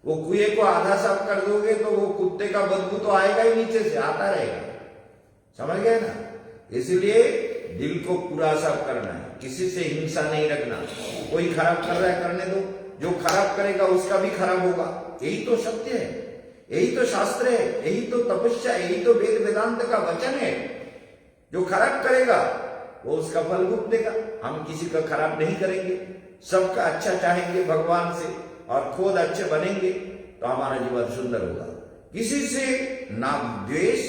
वो कुएं को आधा साफ कर दोगे तो वो कुत्ते का बदबू तो आएगा ही, नीचे से आता रहेगा। समझ गए ना? इसलिए दिल को पूरा साफ करना है, किसी से हिंसा नहीं रखना। कोई खराब कर रहा है करने दो, जो खराब करेगा उसका भी खराब होगा। यही तो सत्य है, यही तो शास्त्र है, यही तो तपस्या, यही तो वेद वेदांत का वचन है। जो खराब करेगा वो उसका फल भुगतेगा। हम किसी का खराब नहीं करेंगे, सबका अच्छा चाहेंगे भगवान से और खुद अच्छे बनेंगे तो हमारा जीवन सुंदर होगा। किसी से ना द्वेष,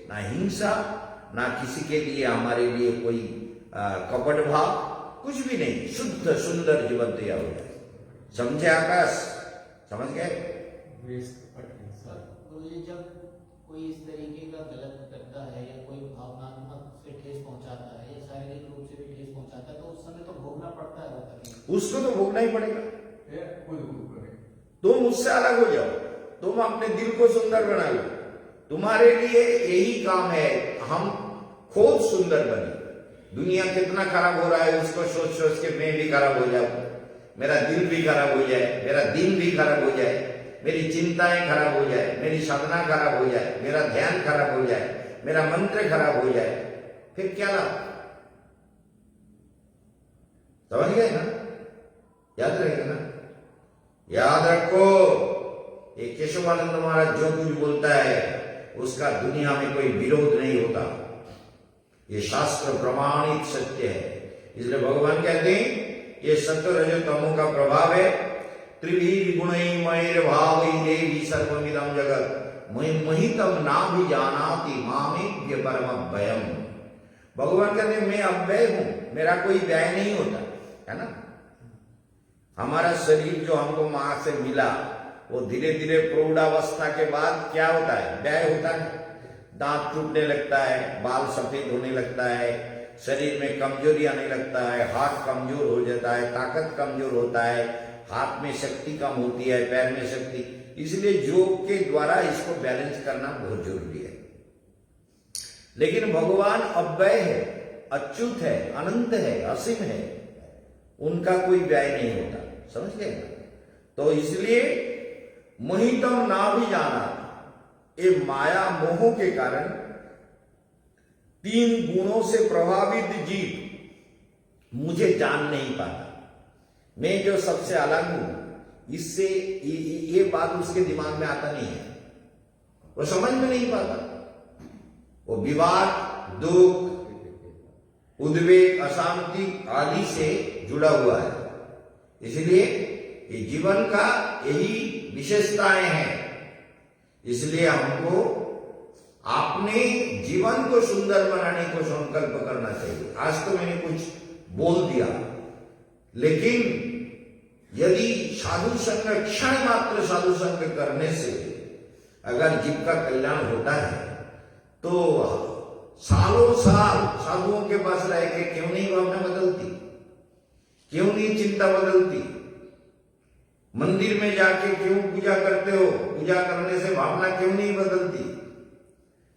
ना हिंसा, ना किसी के लिए हमारे लिए कोई कपट भाव, कुछ भी नहीं। शुद्ध सुंदर जीवन तैयार हो जाए। समझे आकाश? समझ गए? गुरुजी, जब कोई इस तरीके का गलत करता है या कोई भावनात्मक से ठेस पहुंचाता है या शारीरिक रूप से भी ठेस पहुंचाता है तो उस समय तो भोगना पड़ता है वो तकलीफ। उसको तो भोगना ही पड़ेगा। खुद तुम उससे अलग हो जाओ, तुम अपने दिल को सुंदर बना लो। तुम्हारे लिए यही काम है, हम खुद सुंदर बने। दुनिया कितना खराब हो रहा है उसको सोच सोच के मैं भी खराब हो जाऊं, मेरा दिल भी खराब हो जाए, मेरा दिन भी खराब हो जाए, मेरी चिंताएं खराब हो जाए, मेरी साधना खराब हो जाए, मेरा ध्यान खराब हो जाए, मेरा मंत्र खराब हो जाए, फिर क्या लाभ? समझ गए ना? याद रहेगा ना? याद रखो, ये केशवानंद महाराज जो कुछ बोलता है उसका दुनिया में कोई विरोध नहीं होता। ये शास्त्र प्रमाणित सत्य है। इसलिए भगवान कहते हैं ये सत्य रजो तमो का प्रभाव है। त्रिभी गुणै मयर भावै देवी सर्वमिदं जगत महितम नाभि जानाति मामेभ्य परम भयम। भगवान कहते हैं मैं अव्यय हूं, मेरा कोई व्यय नहीं होता है ना। हमारा शरीर जो हमको मां से मिला वो धीरे धीरे प्रौढ़ावस्था के बाद क्या होता है? व्यय होता है। दांत टूटने लगता है, बाल सफेद होने लगता है, शरीर में कमजोरी आने लगता है, हाथ कमजोर हो जाता है, ताकत कमजोर होता है, हाथ में शक्ति कम होती है, पैर में शक्ति। इसलिए योग के द्वारा इसको बैलेंस करना बहुत जरूरी है। लेकिन भगवान अव्यय है, अच्युत है, अनंत है, असीम है, उनका कोई व्यय नहीं होता। समझ गए ना? तो इसलिए महितम ना भी जाना, ये माया मोह के कारण तीन गुणों से प्रभावित जीव मुझे जान नहीं पाता। मैं जो सबसे अलग हूं, इससे ये बात उसके दिमाग में आता नहीं है, वो समझ में नहीं पाता। वो विवाद, दुख, उद्वेग, अशांति आदि से जुड़ा हुआ है। इसलिए ये जीवन का यही विशेषताएं हैं। इसलिए हमको अपने जीवन को सुंदर बनाने को संकल्प करना चाहिए। आज तो मैंने कुछ बोल दिया, लेकिन यदि साधु संग, क्षण मात्र साधु संग करने से अगर जीव का कल्याण होता है तो सालों साल साधुओं के पास रह के क्यों नहीं भावना बदलती, क्यों नहीं चिंता बदलती? मंदिर में जाके क्यों पूजा करते हो, पूजा करने से भावना क्यों नहीं बदलती?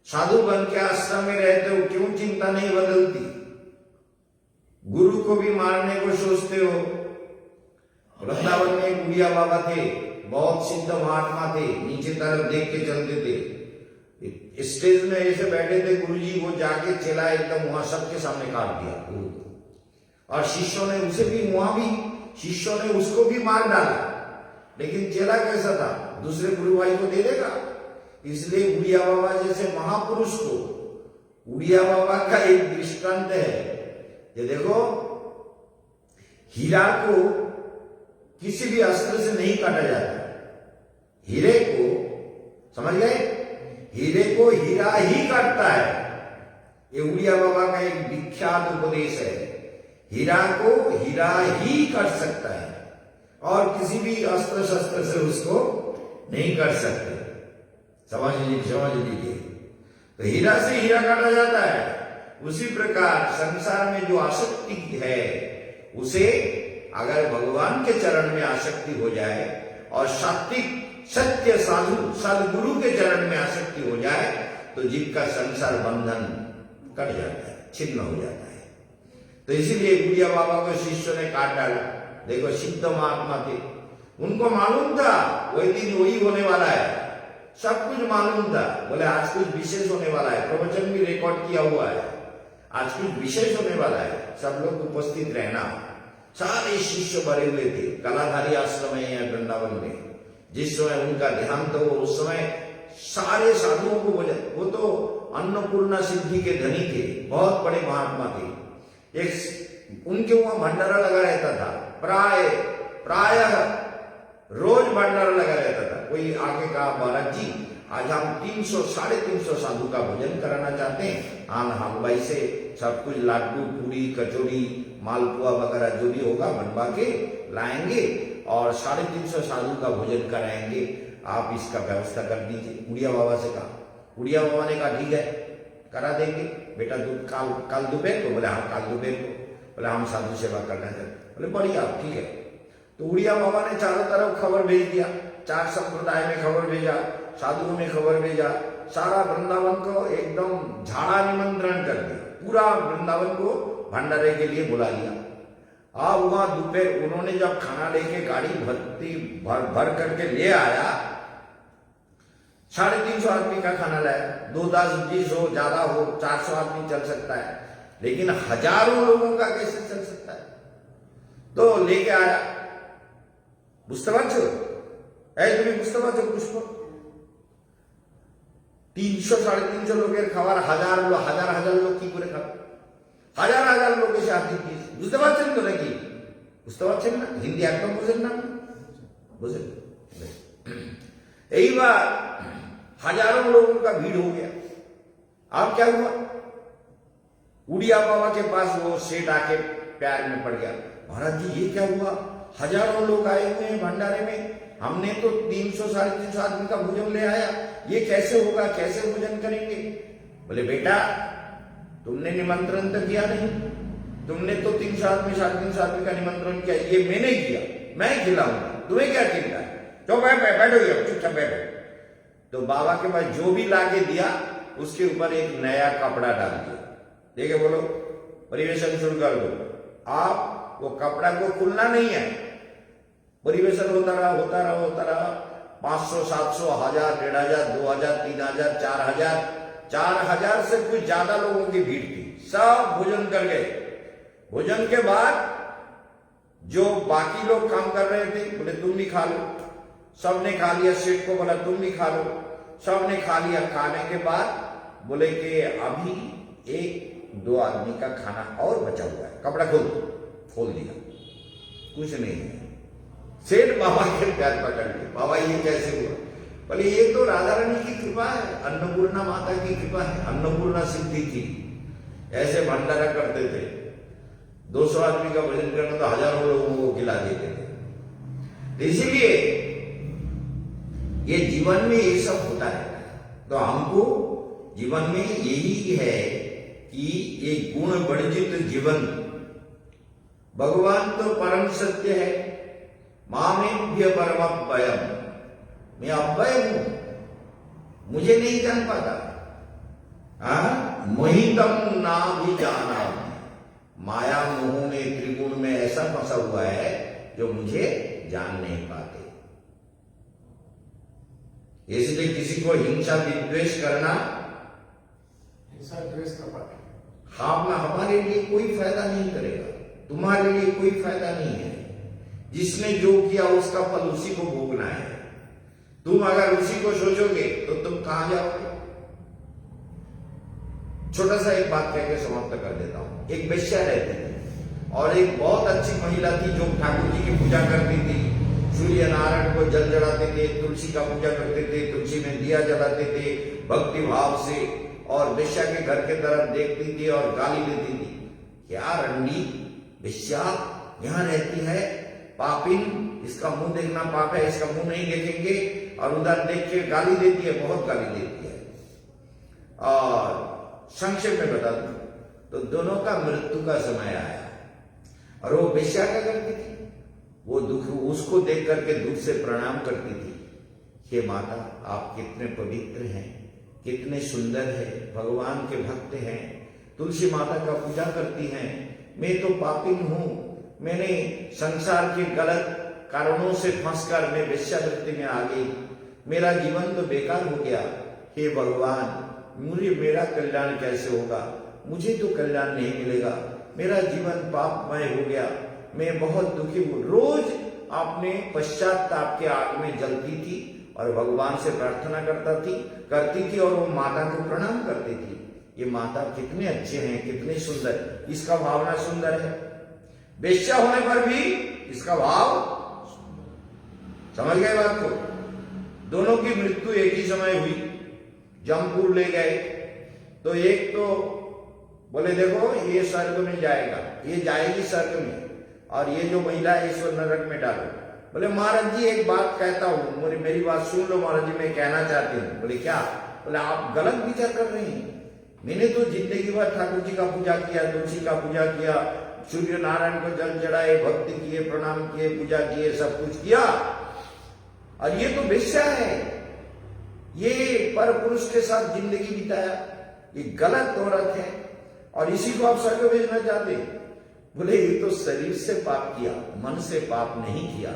साधु बन के आश्रम में रहते हो, क्यों चिंता नहीं बदलती? गुरु को भी मारने को सोचते हो। वृंदावन में गुड़िया बाबा थे, बहुत सिद्ध महात्मा थे, नीचे तरफ देख के चलते थे। स्टेज में ऐसे बैठे थे गुरुजी, वो जाके चला एकदम वहां सबके सामने काट दिया गुरु को। और शिष्यों ने उसे भी, वहां भी शिष्यों ने उसको भी मार डाला। लेकिन चेला कैसा था, दूसरे गुरु भाई को दे देगा। इसलिए उड़िया बाबा जैसे महापुरुष को, उड़िया बाबा का एक दृष्टांत है। ये देखो, हीरा को किसी भी अस्त्र से नहीं काटा जाता। हीरे को, समझ गए, हीरे को हीरा ही काटता है। ये उड़िया बाबा का एक विख्यात उपदेश है। हीरा को हीरा ही काट सकता है और किसी भी अस्त्र शस्त्र से उसको नहीं काट सकते। समझ लीजिए। तो हीरा से हीरा काटा जाता है। उसी प्रकार संसार में जो आसक्ति है, उसे अगर भगवान के चरण में आसक्ति हो जाए और सात्विक सत्य साधु सदगुरु के चरण में आसक्ति हो जाए तो जीव का संसार बंधन कट जाता है, छिन्न हो जाता है। तो इसीलिए गुड़िया बाबा को शिष्य ने काट डाला। देखो, सिद्ध महात्मा थे, उनको मालूम था वही दिन वही होने वाला है, सब कुछ मालूम था। बोले आज कुछ विशेष होने वाला है, प्रवचन भी रिकॉर्ड किया हुआ है, आज कुछ विशेष होने वाला है, सब लोग उपस्थित रहना। सारे शिष्य भरे हुए थे। कलाधारी आश्रम है यहाँ वृंदावन में। जिस समय उनका देहांत हो उस समय सारे साधुओं को बोले, वो तो अन्नपूर्णा सिद्धि के धनी थे, बहुत बड़े महात्मा थे। एक उनके वहां भंडारा लगा रहता था, प्रायः रोज भंडारा लगा रहता था। कोई आके कहा, महाराज जी आज हम 300-350 साधु का भोजन कराना चाहते हैं, आन हलवाई से सब कुछ लड्डू, पूरी, कचौड़ी, मालपुआ वगैरह जो भी होगा बनवा के लाएंगे और 350 साधु का भोजन कराएंगे, आप इसका व्यवस्था कर दीजिए। उड़िया बाबा से कहा। उड़िया बाबा ने कहा ठीक है, करा देंगे बेटा, कल दोपहर को। बोले हाँ, कल दोपहर को। बोले हम साधु सेवा करना चाहते। बोले बढ़िया, ठीक है। तो उड़िया बाबा ने चारों तरफ खबर भेज दिया, 4 संप्रदाय में खबर भेजा, साधुओं में खबर भेजा, सारा वृंदावन को एकदम झाड़ा निमंत्रण कर दिया। पूरा वृंदावन को भंडारे के लिए बुला लिया। अब वहां दोपहर उन्होंने जब खाना लेके गाड़ी भर करके ले आया, 350 आदमी का खाना लाया। 2, 10, 20 हो, ज्यादा हो, 400 आदमी चल सकता है, लेकिन हजारों लोगों का कैसे चल सकता है? तो लेके आया। बुझते पारছো? তুমি বুঝতে পারছো পুষ্প? 300-350 লোকের খাবার হাজার হাজার লোক কি করে খাবে? হাজার লোক এসে হাতে দিয়েছে। বুঝতে পারছেন তো নাকি? বুঝতে পারছেন না? হিন্দি একদম বোঝেন না? বুঝেন? এইবার हजारों लोगों का भीड़ हो गया। अब क्या हुआ? उड़िया बाबा के पास वो सेठ आके प्यार में पड़ गया। महाराज जी ये क्या हुआ? हजारों लोग आए हुए हैं भंडारे में, हमने तो 300-350 आदमी का भोजन ले आया, ये कैसे होगा, कैसे भोजन करेंगे? बोले बेटा, तुमने निमंत्रण तो किया नहीं, तुमने तो 300-350 आदमी का निमंत्रण किया, ये मैंने किया, मैं खिलाऊंगा, तुम्हें क्या चिंता है? तो बैठो, चुपचाप बैठो। तो बाबा के पास जो भी लाके दिया उसके ऊपर एक नया कपड़ा डाल दिया। देखिए, बोलो परिवेशन शुरू कर दो। आप वो कपड़ा को खुलना नहीं है, परिवेशन होता रहा 500, 700, 1000, 1500, 2000, 3000, 4000, 4000 से कुछ ज्यादा लोगों की भीड़ थी। सब भोजन कर गए। भोजन के बाद जो बाकी लोग काम कर रहे थे बोले तुम भी खा लो। सबने खा लिया। सेठ को बोला तुम भी खा लो। सबने खा लिया। खाने के बाद बोले कि अभी 1-2 आदमी का खाना और बचा हुआ है, कपड़ा खोल दिया, कुछ नहीं है। सेठ बाबा के पैर पकड़ लिए, बाबा ये कैसे हुआ? बोले ये तो राधा रानी की कृपा है, अन्नपूर्णा माता की कृपा है, अन्नपूर्णा सिद्धि की। ऐसे भंडारा करते थे, 200 आदमी का भोजन करना तो हजारों लोगों को खिला देते थे। इसीलिए ये जीवन में ये सब होता है। तो हमको जीवन में यही है कि ये गुण वर्जित जीवन, भगवान तो परम सत्य है, मामेभ्य परमव्ययम, मैं अव्यय हूं, मुझे नहीं जान पाता। मोहितम ना भी जाना, माया मोह में त्रिगुण में ऐसा फंसा हुआ है जो मुझे जान नहीं पाते। इसलिए किसी को हिंसा विद्वेष करना, हिंसा द्वेष का पाठ हमारे लिए कोई फायदा नहीं करेगा, तुम्हारे लिए कोई फायदा नहीं है। जिसने जो किया उसका फल उसी को भोगना है। तुम अगर उसी को सोचोगे तो तुम कहां जाओगे? छोटा सा एक बात कहकर समाप्त कर देता हूं। एक वेश्या रहती थी और एक बहुत अच्छी महिला थी जो ठाकुर जी की पूजा करती थी, सूर्य नारायण को जल चढ़ाते थे, तुलसी का पूजा करते थे, तुलसी में दिया जलाते थे भक्ति भाव से, और वेश्या के घर के तरफ देखती थी और गाली देती थी, क्या रंडी वेश्या यहां रहती है, पापिन, इसका मुंह देखना पाप है, इसका मुंह नहीं देखेंगे, और उधर देख के गाली देती है, बहुत गाली देती है। और संक्षेप में बता दूं तो दोनों का मृत्यु का समय आया और वो वेश्या क्या करती थी, वो दुख उसको देख करके दुख से प्रणाम करती थी, हे माता आप कितने पवित्र हैं, कितने सुंदर है, भगवान के भक्त हैं, तुलसी माता का पूजा करती हैं, मैं तो पापिन हूं, मैंने संसार के गलत कारणों से फंसकर मैं वेश्यावृत्ति में आ गई, मेरा जीवन तो बेकार हो गया, हे भगवान मुझे मेरा कल्याण कैसे होगा, मुझे तो कल्याण नहीं मिलेगा, मेरा जीवन पापमय हो गया, मैं बहुत दुखी हूं। रोज आपने पश्चाताप के आग में जलती थी और भगवान से प्रार्थना करती थी और वो माता को प्रणाम करती थी। ये माता कितने अच्छे हैं, कितने सुंदर, इसका भावना सुंदर है। वेश्या होने पर भी इसका भाव, समझ गए बात को? दोनों की मृत्यु एक ही समय हुई, जमपुर ले गए तो एक तो बोले देखो ये स्वर्ग में जाएगा, ये जाएगी स्वर्ग में, और ये जो महिला है इसको नरक में डालो। बोले महाराज जी एक बात कहता हूं, मेरी बात सुन लो महाराज जी, मैं कहना चाहती हूँ। बोले क्या? बोले आप गलत विचार कर रहे हैं, मैंने तो जिंदगी भर ठाकुर जी का पूजा किया, तुलसी का पूजा किया, सूर्य नारायण को जल चढ़ाए, भक्ति किए, प्रणाम किए, पूजा किए, सब कुछ किया, और ये तो वेश्या है, ये पर पुरुष के साथ जिंदगी बिताया, ये गलत औरत है और इसी को आप स्वर्ग भेजना चाहते? बोले ये तो शरीर से पाप किया, मन से पाप नहीं किया।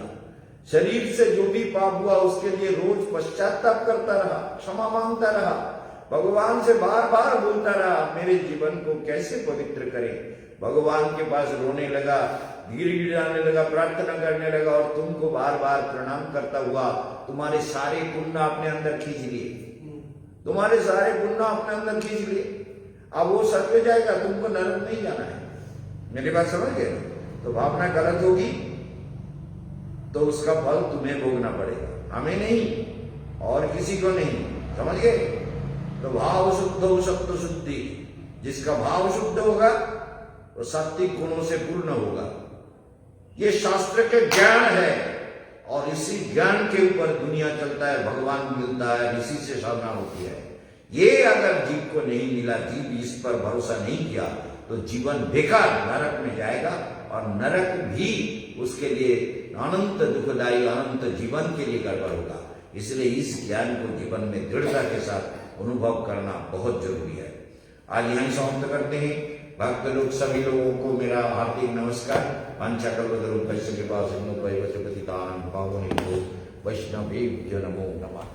शरीर से जो भी पाप हुआ उसके लिए रोज पश्चाताप करता रहा, क्षमा मांगता रहा, भगवान से बार बार बोलता रहा मेरे जीवन को कैसे पवित्र करें। भगवान के पास रोने लगा, गिड़गिड़ाने लगा, प्रार्थना करने लगा, और तुमको बार बार प्रणाम करता हुआ तुम्हारे सारे पुण्य अपने अंदर खींच लिए, तुम्हारे सारे पुण्य अपने अंदर खींच लिए। अब वो स्वर्ग जाएगा, तुमको नरक नहीं जाना है। मेरी बात समझ गए? तो भावना गलत होगी तो उसका फल तुम्हें भोगना पड़ेगा, हमें नहीं और किसी को नहीं। समझ गए? तो भाव शुद्ध हो सत्व शुद्धि, जिसका भाव शुद्ध होगा वो सात्विक गुणों से पूर्ण होगा। ये शास्त्र के ज्ञान है और इसी ज्ञान के ऊपर दुनिया चलता है, भगवान मिलता है, इसी से साधना होती है। ये अगर जीव को नहीं मिला, जीव इस पर भरोसा नहीं किया तो जीवन बेकार नरक में जाएगा, और नरक भी उसके लिए अनंत दुखदायी, अनंत जीवन के लिए गड़बड़ होगा। इसलिए इस ज्ञान को जीवन में दृढ़ता के साथ अनुभव करना बहुत जरूरी है। आज यहीं समाप्त करते हैं। भक्त लोग सभी लोगों को मेरा हार्दिक नमस्कार। वांछाकल्पतरुभ्यश्च कृपासिन्धुभ्यश्च पतितानां पावनेभ्यो वैष्णवेभ्यो नमो नमः।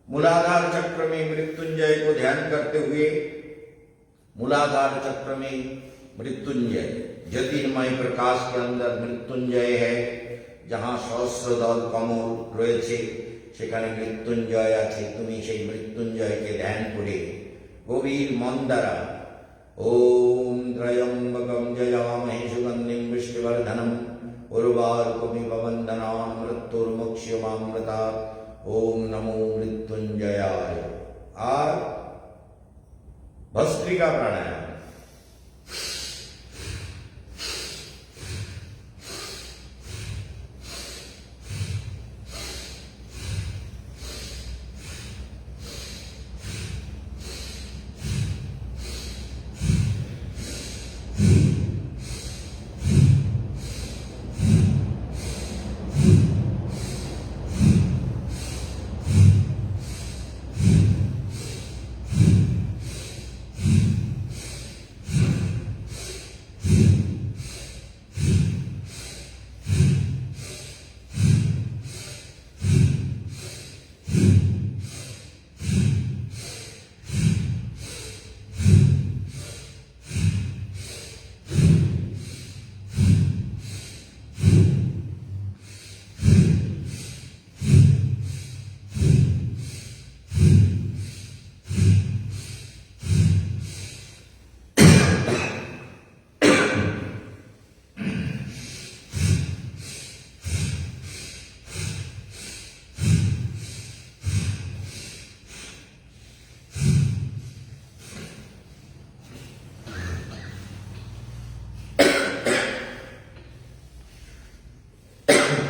मूलाधार चक्र में मृत्युंजय को ध्यान करते हुए, मूलाधार चक्र में मृत्युंजय ज्योतिर्मय प्रकाश के अंदर मृत्युंजय है, जहाँ सहस्रदल कमल রয়েছে সেখানে মৃত্যুঞ্জয় আছে। তুমি সেই মৃত্যুঞ্জয়কে ধ্যান করে গভীর মন দ্বারা ওম ত্রয়ম্বকম যজামহে সুগন্ধিম পুষ্টিবর্ধনম উর্বারুকমিব বন্ধনান মৃত্যুর্মুক্ষীয়মামৃতাৎ। ওম নমো মৃত্যুঞ্জয়ায়। আর ভস্ত্রিকা প্রাণায়াম।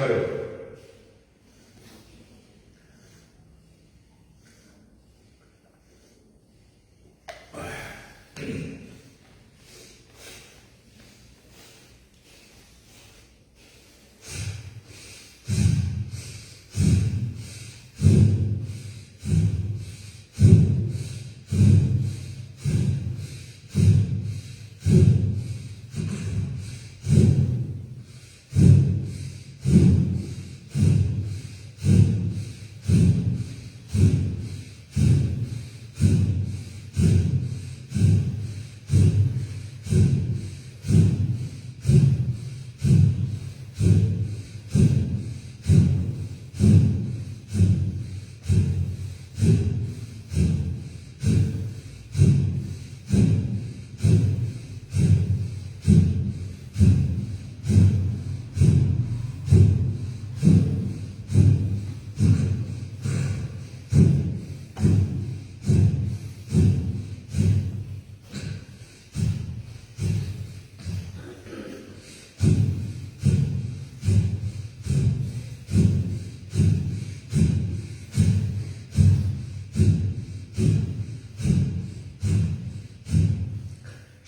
करो।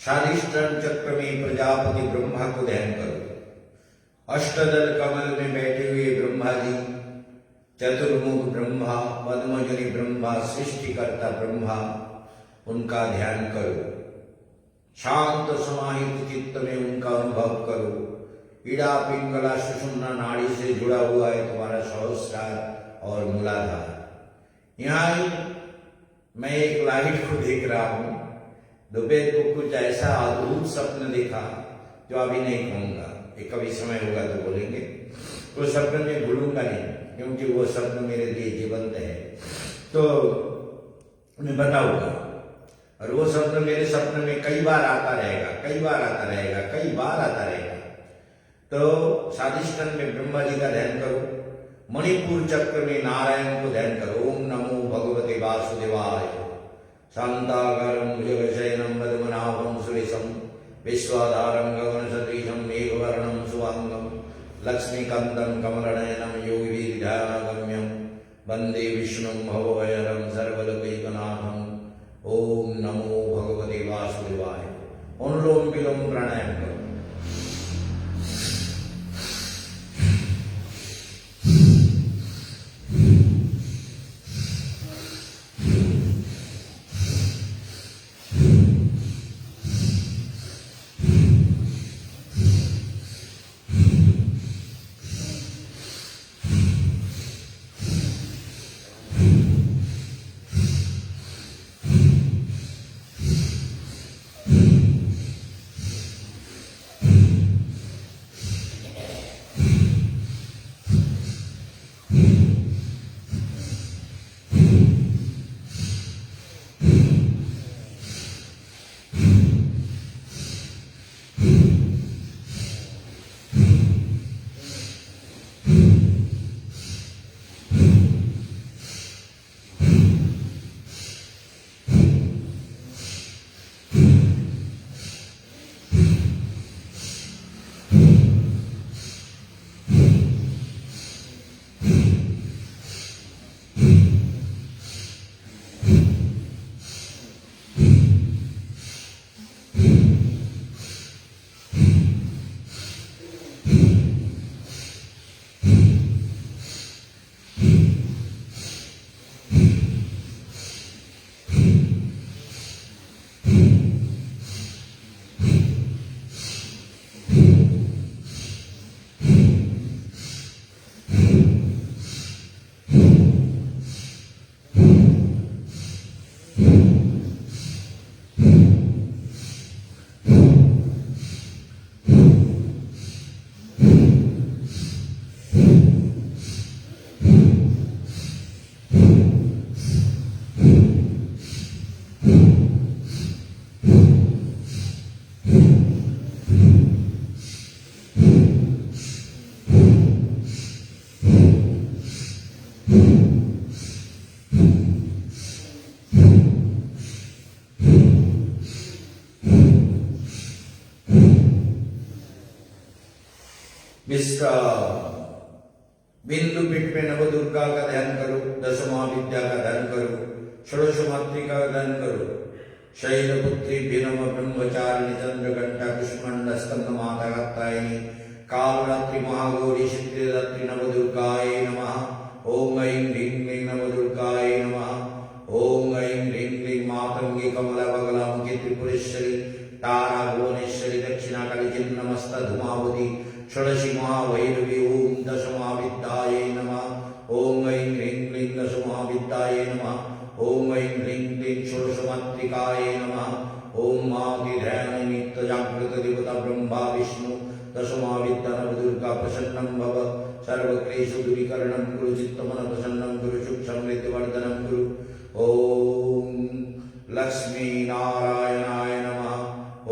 स्वाधिष्ठान चक्र में प्रजापति ब्रह्मा को ध्यान करो। अष्टदल कमल में बैठे हुए ब्रह्मा जी, चतुर्मुख ब्रह्मा, पद्मजनि ब्रह्मा, सृष्टिकर्ता ब्रह्मा, उनका ध्यान करो। शांत समाहित चित्त में उनका अनुभव करो। ईड़ा पिंगला सुषुम्ना नाड़ी से जुड़ा हुआ है तुम्हारा सहस्रार और मूलाधार। यहाँ मैं एक लाइट को देख रहा हूं। दोपहर को कुछ ऐसा अद्भुत स्वप्न देखा जो अभी नहीं कहूंगा, एक कभी समय होगा तो बोलेंगे। वो स्वप्न में भूलूंगा नहीं, क्योंकि वो स्वप्न मेरे लिए जीवंत है, तो मैं बताऊंगा। और वो स्वप्न मेरे स्वप्न में कई बार आता रहेगा, कई बार आता रहेगा, कई बार आता रहेगा। तो स्वाधिष्ठान में ब्रह्मा जी का ध्यान करो। मणिपुर चक्र में नारायण को ध्यान करो। ओम नमो भगवते वासुदेवाय। शांताकारं भुजगशयनं पद्मनाभं सुरेशं विश्वाधारं गगनसदृशं मेघवर्णं शुभांगं लक्ष्मीकान्तं कमलनयनं योगिभिर्ध्यानगम्यं वन्दे विष्णुं भवभयहरं सर्वलोकैकनाथं। ओम नमो भगवते वासुदेवाय। अनुलोम विलोम प्राणायाम करो। तीसरा बिंदु पीठ में नव दुर्गा का ध्यान करो, 10 महाविद्या का ध्यान करो, 16 मातृका का ध्यान करो। शैलपुत्री भिनम ब्रह्मचारिणी चंद्रघंटा कुष्मंड स्कंद माता कात्यायनी कालरात्रि महागौरी सिद्धिदात्री नवदुर्गाय नमः। ओम ऐं ह्रीं क्लीं नवदुर्गाय नमः। ओम ऐं ह्रीं क्लीं मातंगी कमलबगलामुखी त्रिपुरेश्वरी तारा भुवनेश्वरी दक्षिणाकाली चिन्नमस्ता धूमावती षोडशी महाभैरवी। ओम दश महाविद्याय नमः। ओम ऐं ह्रीं क्लीं दश महाविद्याय नमः। ओम ऐं ह्रीं क्लीं षोडश मातृकाय नमः। ओम मातिध्यान नित्य जागृत देवता ब्रह्मा विष्णु दश महाविद्या नवदुर्गा प्रसन्नं भव। सर्वक्लेश दूरीकरणं कुरु चित्तमन प्रसन्नं कुरु सुख समृद्धिवर्धनं कुरु। ओम लक्ष्मी नारायणाय नमः।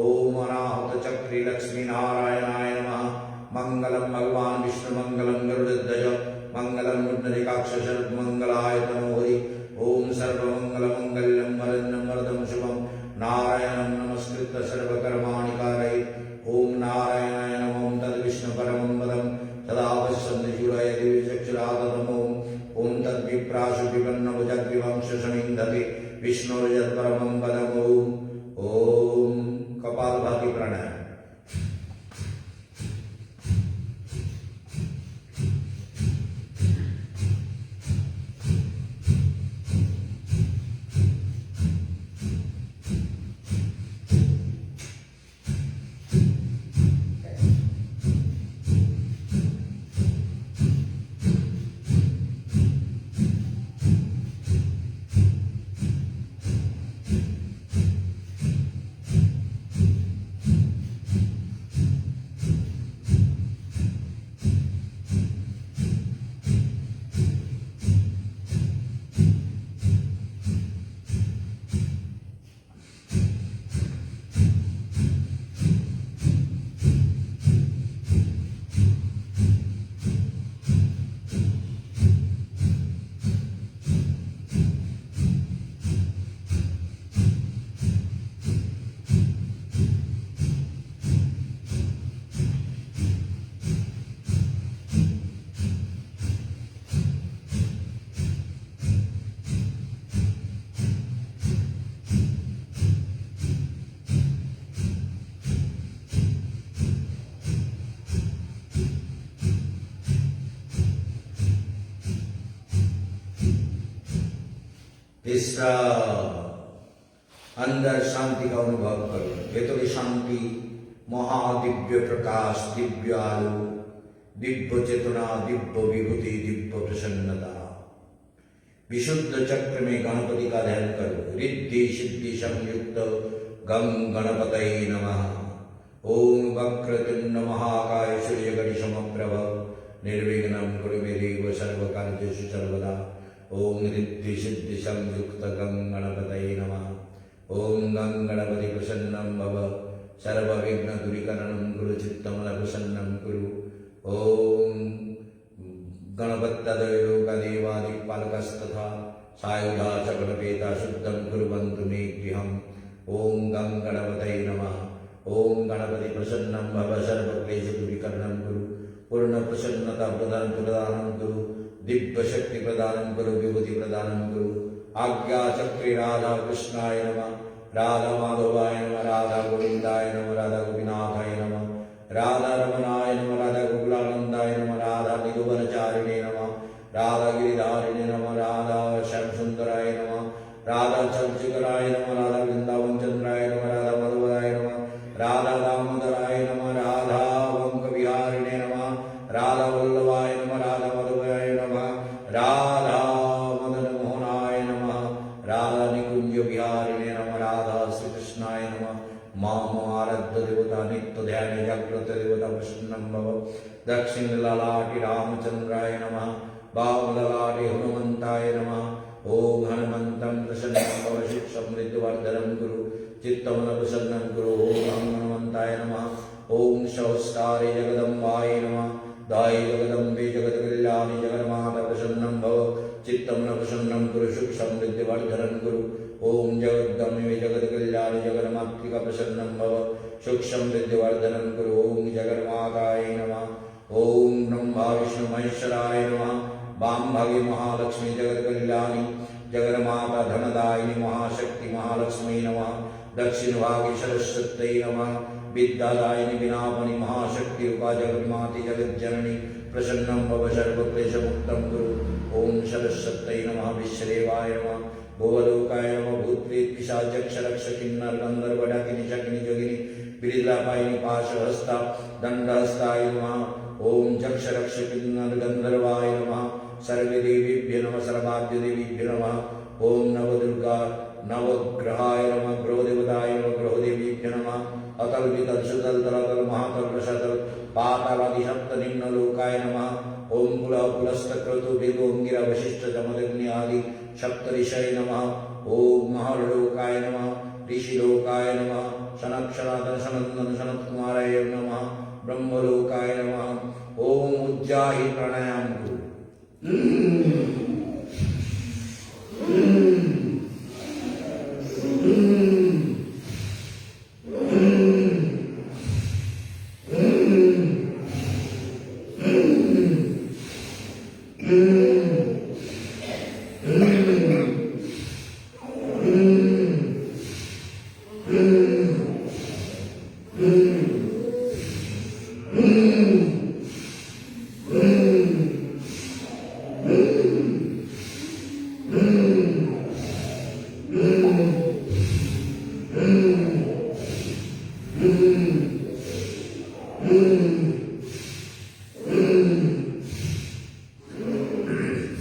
ओम अनाहत चक्री लक्ष्मी नारायणाय नमः। मंगलम भगवान विष्णु मंगलम गरुड़ध्वज मंगलम मुंडरीकाक्ष सर्वमंगलाय तनोहरि। ओम सर्वमंगल मंगल्यम वरदं वरदं शुभम नारायणं नमस्कृत्य सर्वकर्माणि कारयेत्। ओम नारायणाय नमः। तद्विष्णु परमं पदं सदा पश्यन्ति शूराय दिव्य चक्षुराततमो। ओम तद्विप्राशु विपन्नभुजग्रीवंश समिन्धते विष्णुर्यत्परमं पदम्। ओम कपालभाति प्राणायाम। तीसरा अंदर शांति का अनुभव करो। भीतर शांति महादिव्य प्रकाश दिव्य आलो दिव्य चेतना दिव्य विभूति दिव्य प्रसन्नता। विशुद्ध चक्र में गणपति का ध्यान करो। रिद्धि सिद्धि संयुक्त गं गणपतये नमः। ओम वक्रतुंड महाकाय सूर्यगणि समप्रभ निर्विघ्नं कुरु मे देव सर्वकार्येषु सर्वदा। ओम रिद्धि सिद्धि संयुक्त गं गणपतये नमः। ओम गं गणपति प्रसन्नं भव सर्वविघ्न दूरीकरणं कुरु चित्तमन प्रसन्नं कुरु। ओम गणपत्यदेवादिक्पालकस्तथा सायुधा च गणपेता शुद्धं कुर्वन्तु मे गृहम्। ओम गं गणपतये नमः। ओम गणपति प्रसन्नं भव सर्वक्लेश दूरीकरणं कुरु पूर्ण प्रसन्नता प्रदानं कुरु दिव्य शक्ति प्रदानं कुरु विभूति प्रदानं कुरु। आज्ञा चक्रे राधा कृष्णाय नमः। राधा माधवाय नमः। राधा गोविंदाय नमः। राधा गोपीनाथाय नमः। राधा रमणाय नमः। राधा गोकुलानंदाय नमः। राधा निधुवनचारिणे नमः। राधा गिरिधारिणे नमः। राधा श्याम सुंदराय नमः। राधा चंद्रशेखराय नमः। राधा वृंदावन चंद्राय नमः। राधा मधुवराय नमः। राधा दामोदराय नमः। राधा वंक विहारिणे नमः। राधा वल्लभाय नमः। राधा मधुवराय नमः। राधा मदन मोहनाय नमः। राधा निकुंज विहारिणे नमः। राधा श्री कृष्णाय नमः। माम आराध्य देवता नित्य ध्यान जागृत देवता प्रसन्नं भव। दक्षिण ललाटि रामचंद्राय नमः। वाम ललाटि हनुमंताय नमः। ओम हनुमन्तं प्रसन्नं भव सुख समृद्धिवर्धनं कुरु चित्तमन प्रसन्नं कुरु। ओम हनुमन्ताय नमः। ओम सहस्रारे जगदम्बाय नमः। दायि जगदम्बे जगत्कल्याणि जगन्माता प्रसन्नं भव चित्तमन प्रसन्नं कुरु सुख समृद्धिवर्धनं कुरु। ओम जगदम्बे जगत्कल्याणि जगन्मातृका प्रसन्नं भव सुख समृद्धिवर्धनं कुरु। ओम जगन्माताय नमः। ओम ब्रह्मा विष्णु महेश्वराय नमः। वाम भागे महालक्ष्मी जगत कल्याणी जगन्माता धनदायिनी महाशक्ति महालक्ष्मी नमः। दक्षिण भागे सरस्वत्यै नमः। विद्यादायिनी विनापनि महाशक्ति रूपा जगन्माति जगज्जननी प्रसन्नं भव सर्वक्लेशमुक्तं कुरु। ओम सरस्वत्यै नमः। विश्वदेवाय नमः। भुवलोकाय नमः। भूतप्रेत पिशाचक्षरक्ष किन्नर गंधर्व डाकिनी शकिनी जोगिनी बिरिलापायिनी पाशहस्ता दंडहस्ताय नमः। ओम जक्षरक्ष किन्नर गंधर्वाय नमः। सर्वे देवीभ्यो नमः। सर्वाद्य देवीभ्यो नमः। ओम नवदुर्गा नवग्रहाय नमः। ग्रहदेवताय नमः। ग्रहदेवीभ्यो नमः। अतल वितल सुतल तलतल महातल प्रसतल पातालादि सप्त निम्न लोकाय नमः। ओम कुल कुलस्थ क्रतु देवोंगिरा वशिष्ठ जमदग्नि आदि सप्त ऋषय नमः। ओम महर्लोकाय नमः। ऋषिलोकाय नमः। सनत सनातन सनंदन सनत कुमाराय नमः। ब्रह्मलोकाय नमः। ओम उज्जाहि प्राणायाम कुरु।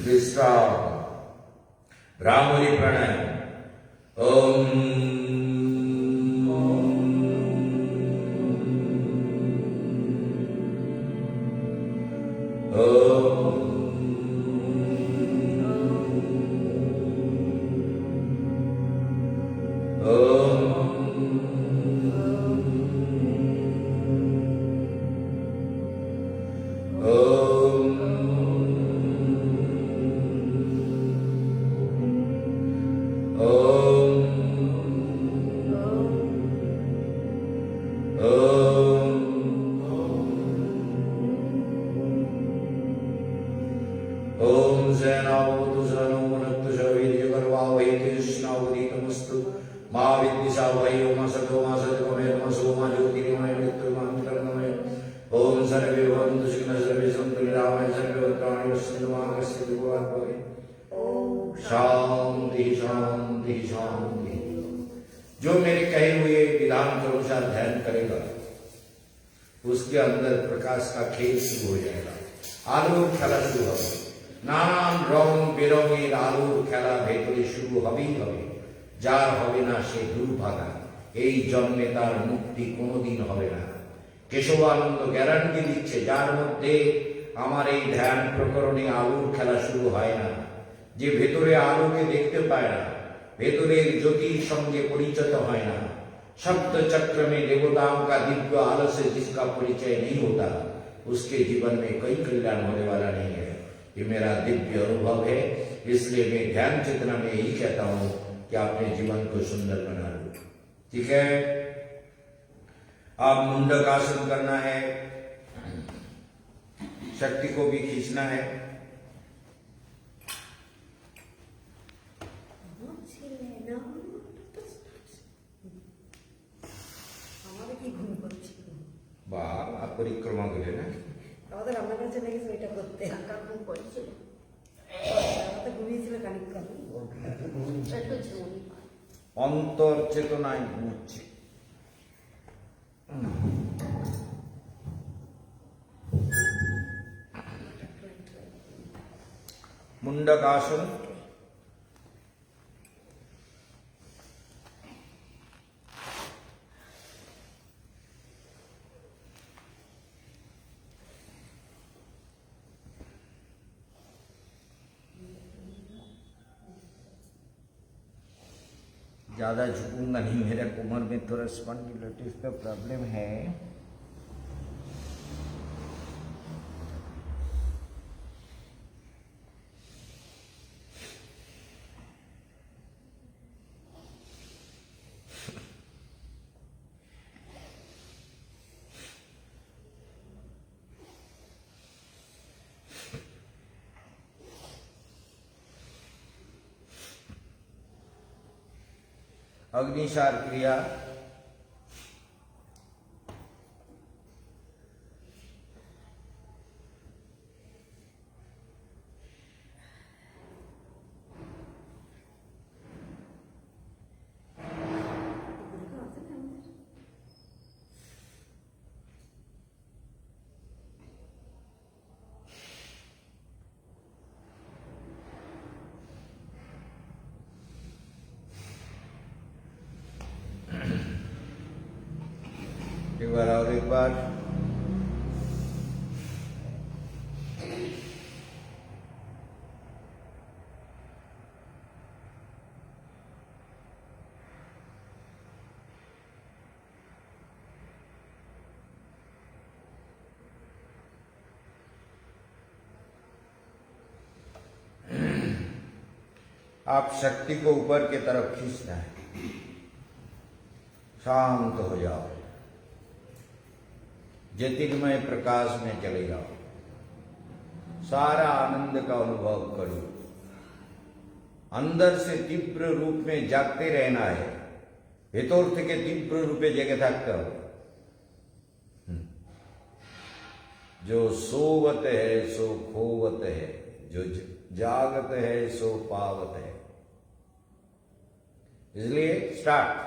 विश्राम ब्राह्मणी प्राणायाम। ओम ओम सेनावतु सनो वनक्तु शवीर्य गर्वावहि कृष्णावतीतमस्तु मा विद्विषावहि ओम सतो मा सतमय तमसो मा ज्योतिर्मय मृत्युर्मय। ओम सर्वे भवन्तु सुखिनः सर्वे सन्तु निरामय सर्वे भद्राणि पश्यन्तु मा कश्चित् दुःखभाग् भवेत्। शांति शांति शांति। जो मेरे कहे हुए विधान के अनुसार ध्यान करेगा उसके अंदर प्रकाश का खेल शुरू हो जाएगा। आलोक खेला शुरू होगा। नानान रंग बेरंगेर आलोर खेला ভেতরে শুরু হবেই হবে। যার হবে না সে দুর্ভাগা। এই জন্মে তার মুক্তি কোনোদিন হবে না। কেশবানন্দ গ্যারান্টি দিচ্ছে যার মধ্যে আমার এই ধ্যান প্রকরণে আলোর খেলা শুরু হয় না, যে ভেতরে আলোকে দেখতে পায় না, ভেতরের জ্যোতির সঙ্গে পরিচিত হয় না, शब्द चक्र में देवताओं का दिव्य आलय से जिसका परिचय नहीं होता उसके जीवन में कोई कल्याण होने वाला नहीं है। ये मेरा दिव्य अनुभव है, इसलिए मैं ध्यान चेतना में यही कहता हूं कि अपने जीवन को सुंदर बना लो। ठीक है, आप मुंडक आसन करना है, शक्ति को भी खींचना है। বাহ, পরিক্রমা করে না আমাদের রান্নাঘরে চলে গেছে এটা করতে। টাকা ঘুম পড়েছিল, আমাদের ঘুমিয়েছিল খানিকক্ষণ। একটু ঝিমুনি পায়। অন্তর চেতনায় ঘুমোচ্ছে। मुंडक आसन। ज्यादा झुकूंगा नहीं, मेरे कमर में थोड़ा स्पॉन्डिलोसिस का प्रॉब्लम है। अग्निसार क्रिया, एक बार और एक बार। आप शक्ति को ऊपर की तरफ खींचना है, शांत हो जाओ, ज्योतिर्मय प्रकाश में चले जाओ, सारा आनंद का अनुभव करो। अंदर से तीव्र रूप में जागते रहना है, हेतुर्थ के तीव्र रूपे जगे थकते हो। जो सोवत है सो खोवत है, जो जागत है सो पावत है। इसलिए स्टार्ट।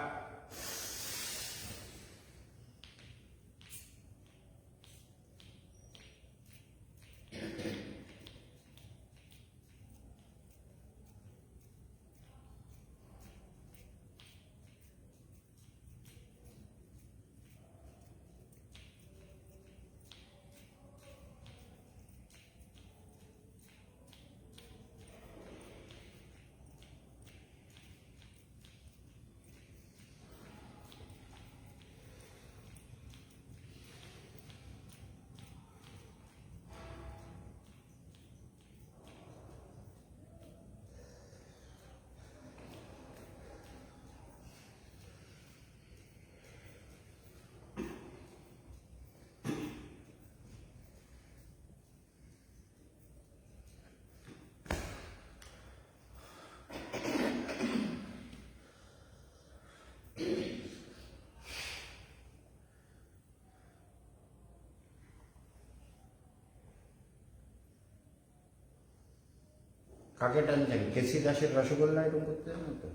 কাকে টানছেন? কেসি দাসের রসগোল্লা এরকম করতে জানো তো?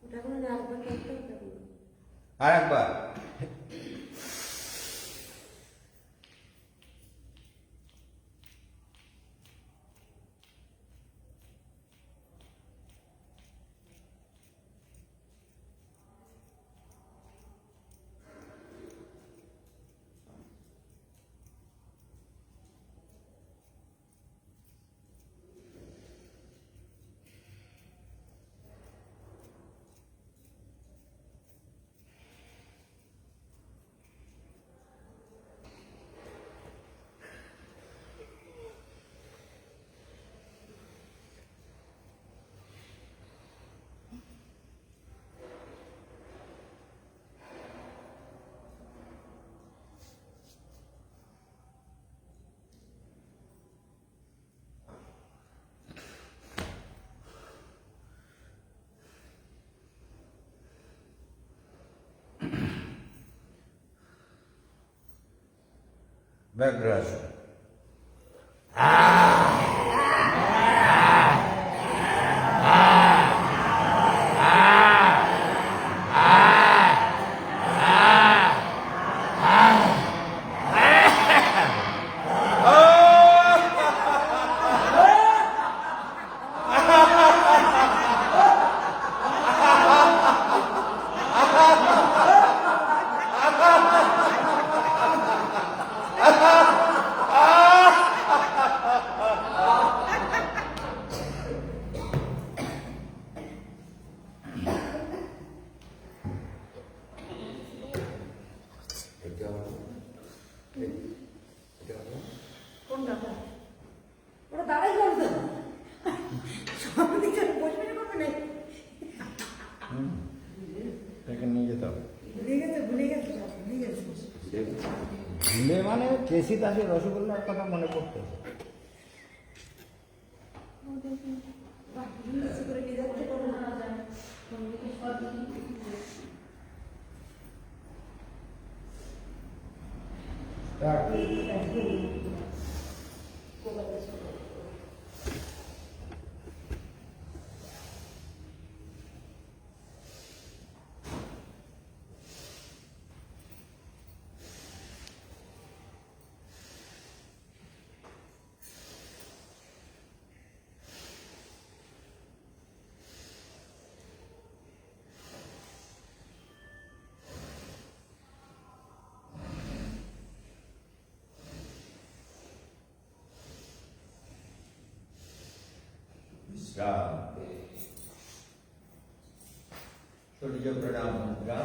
ওটা কোনো না, আরেকবার করতে হবে। আর একবার। ব্যাকগ্রাস। কোনটা? ওটা দাঁড়াই করতো। সব দিকে বসবে না, করবে না। এটাকে নিয়ে যেতে হবে। ভুলে গেছে, ভুলে গেছে, সব ভুলে গেছে। ভুলে মানে কেসি দাসের রসগোল্লার কথা মনে পড়তে হবে। বাহ, ভুলে গেছে করে নিয়ে যাচ্ছে, করবো না। विश्राम। सूर्य प्रणाम मुद्रा।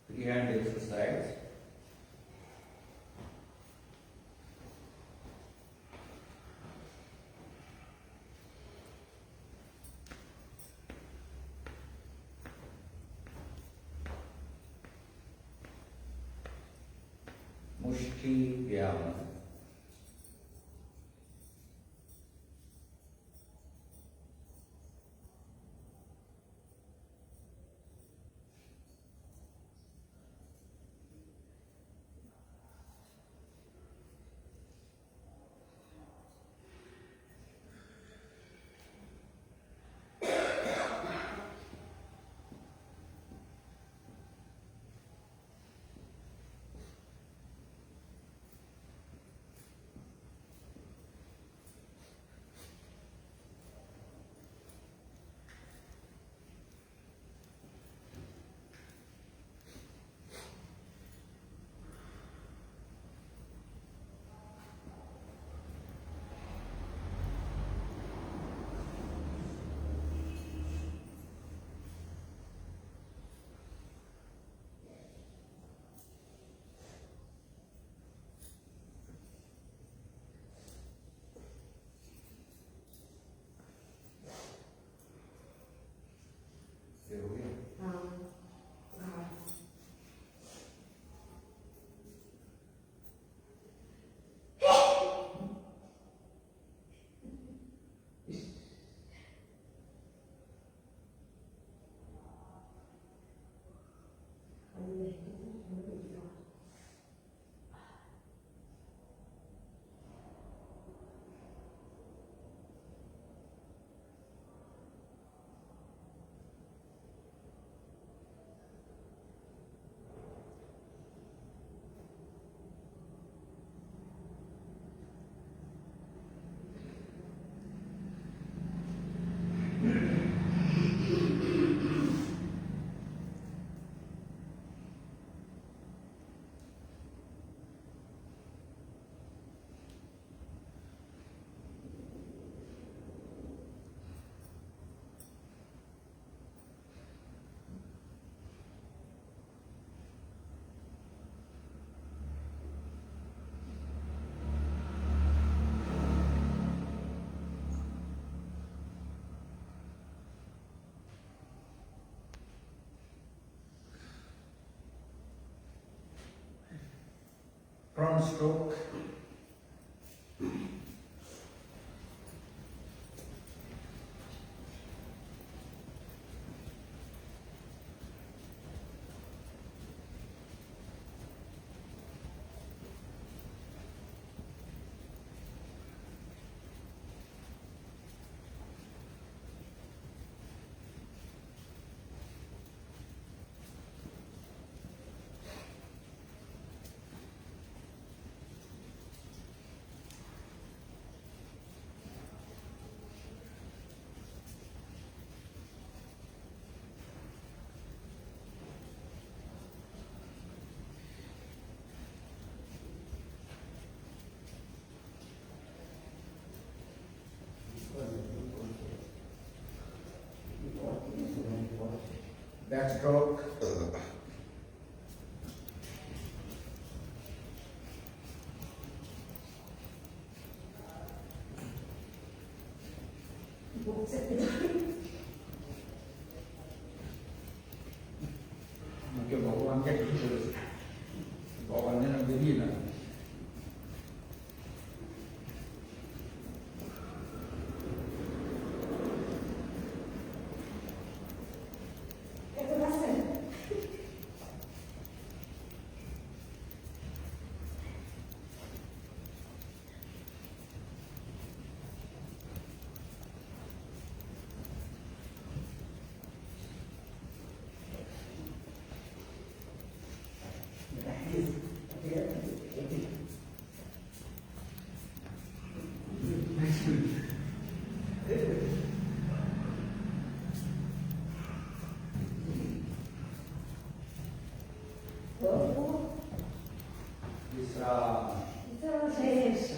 Free hand exercise. मुष्टि व्यायाम। front stroke. Backstroke. Mungkin bawaan kayak gitu. Bawaannya nanti gila. Itu rasa. Bisa. Itu rasa.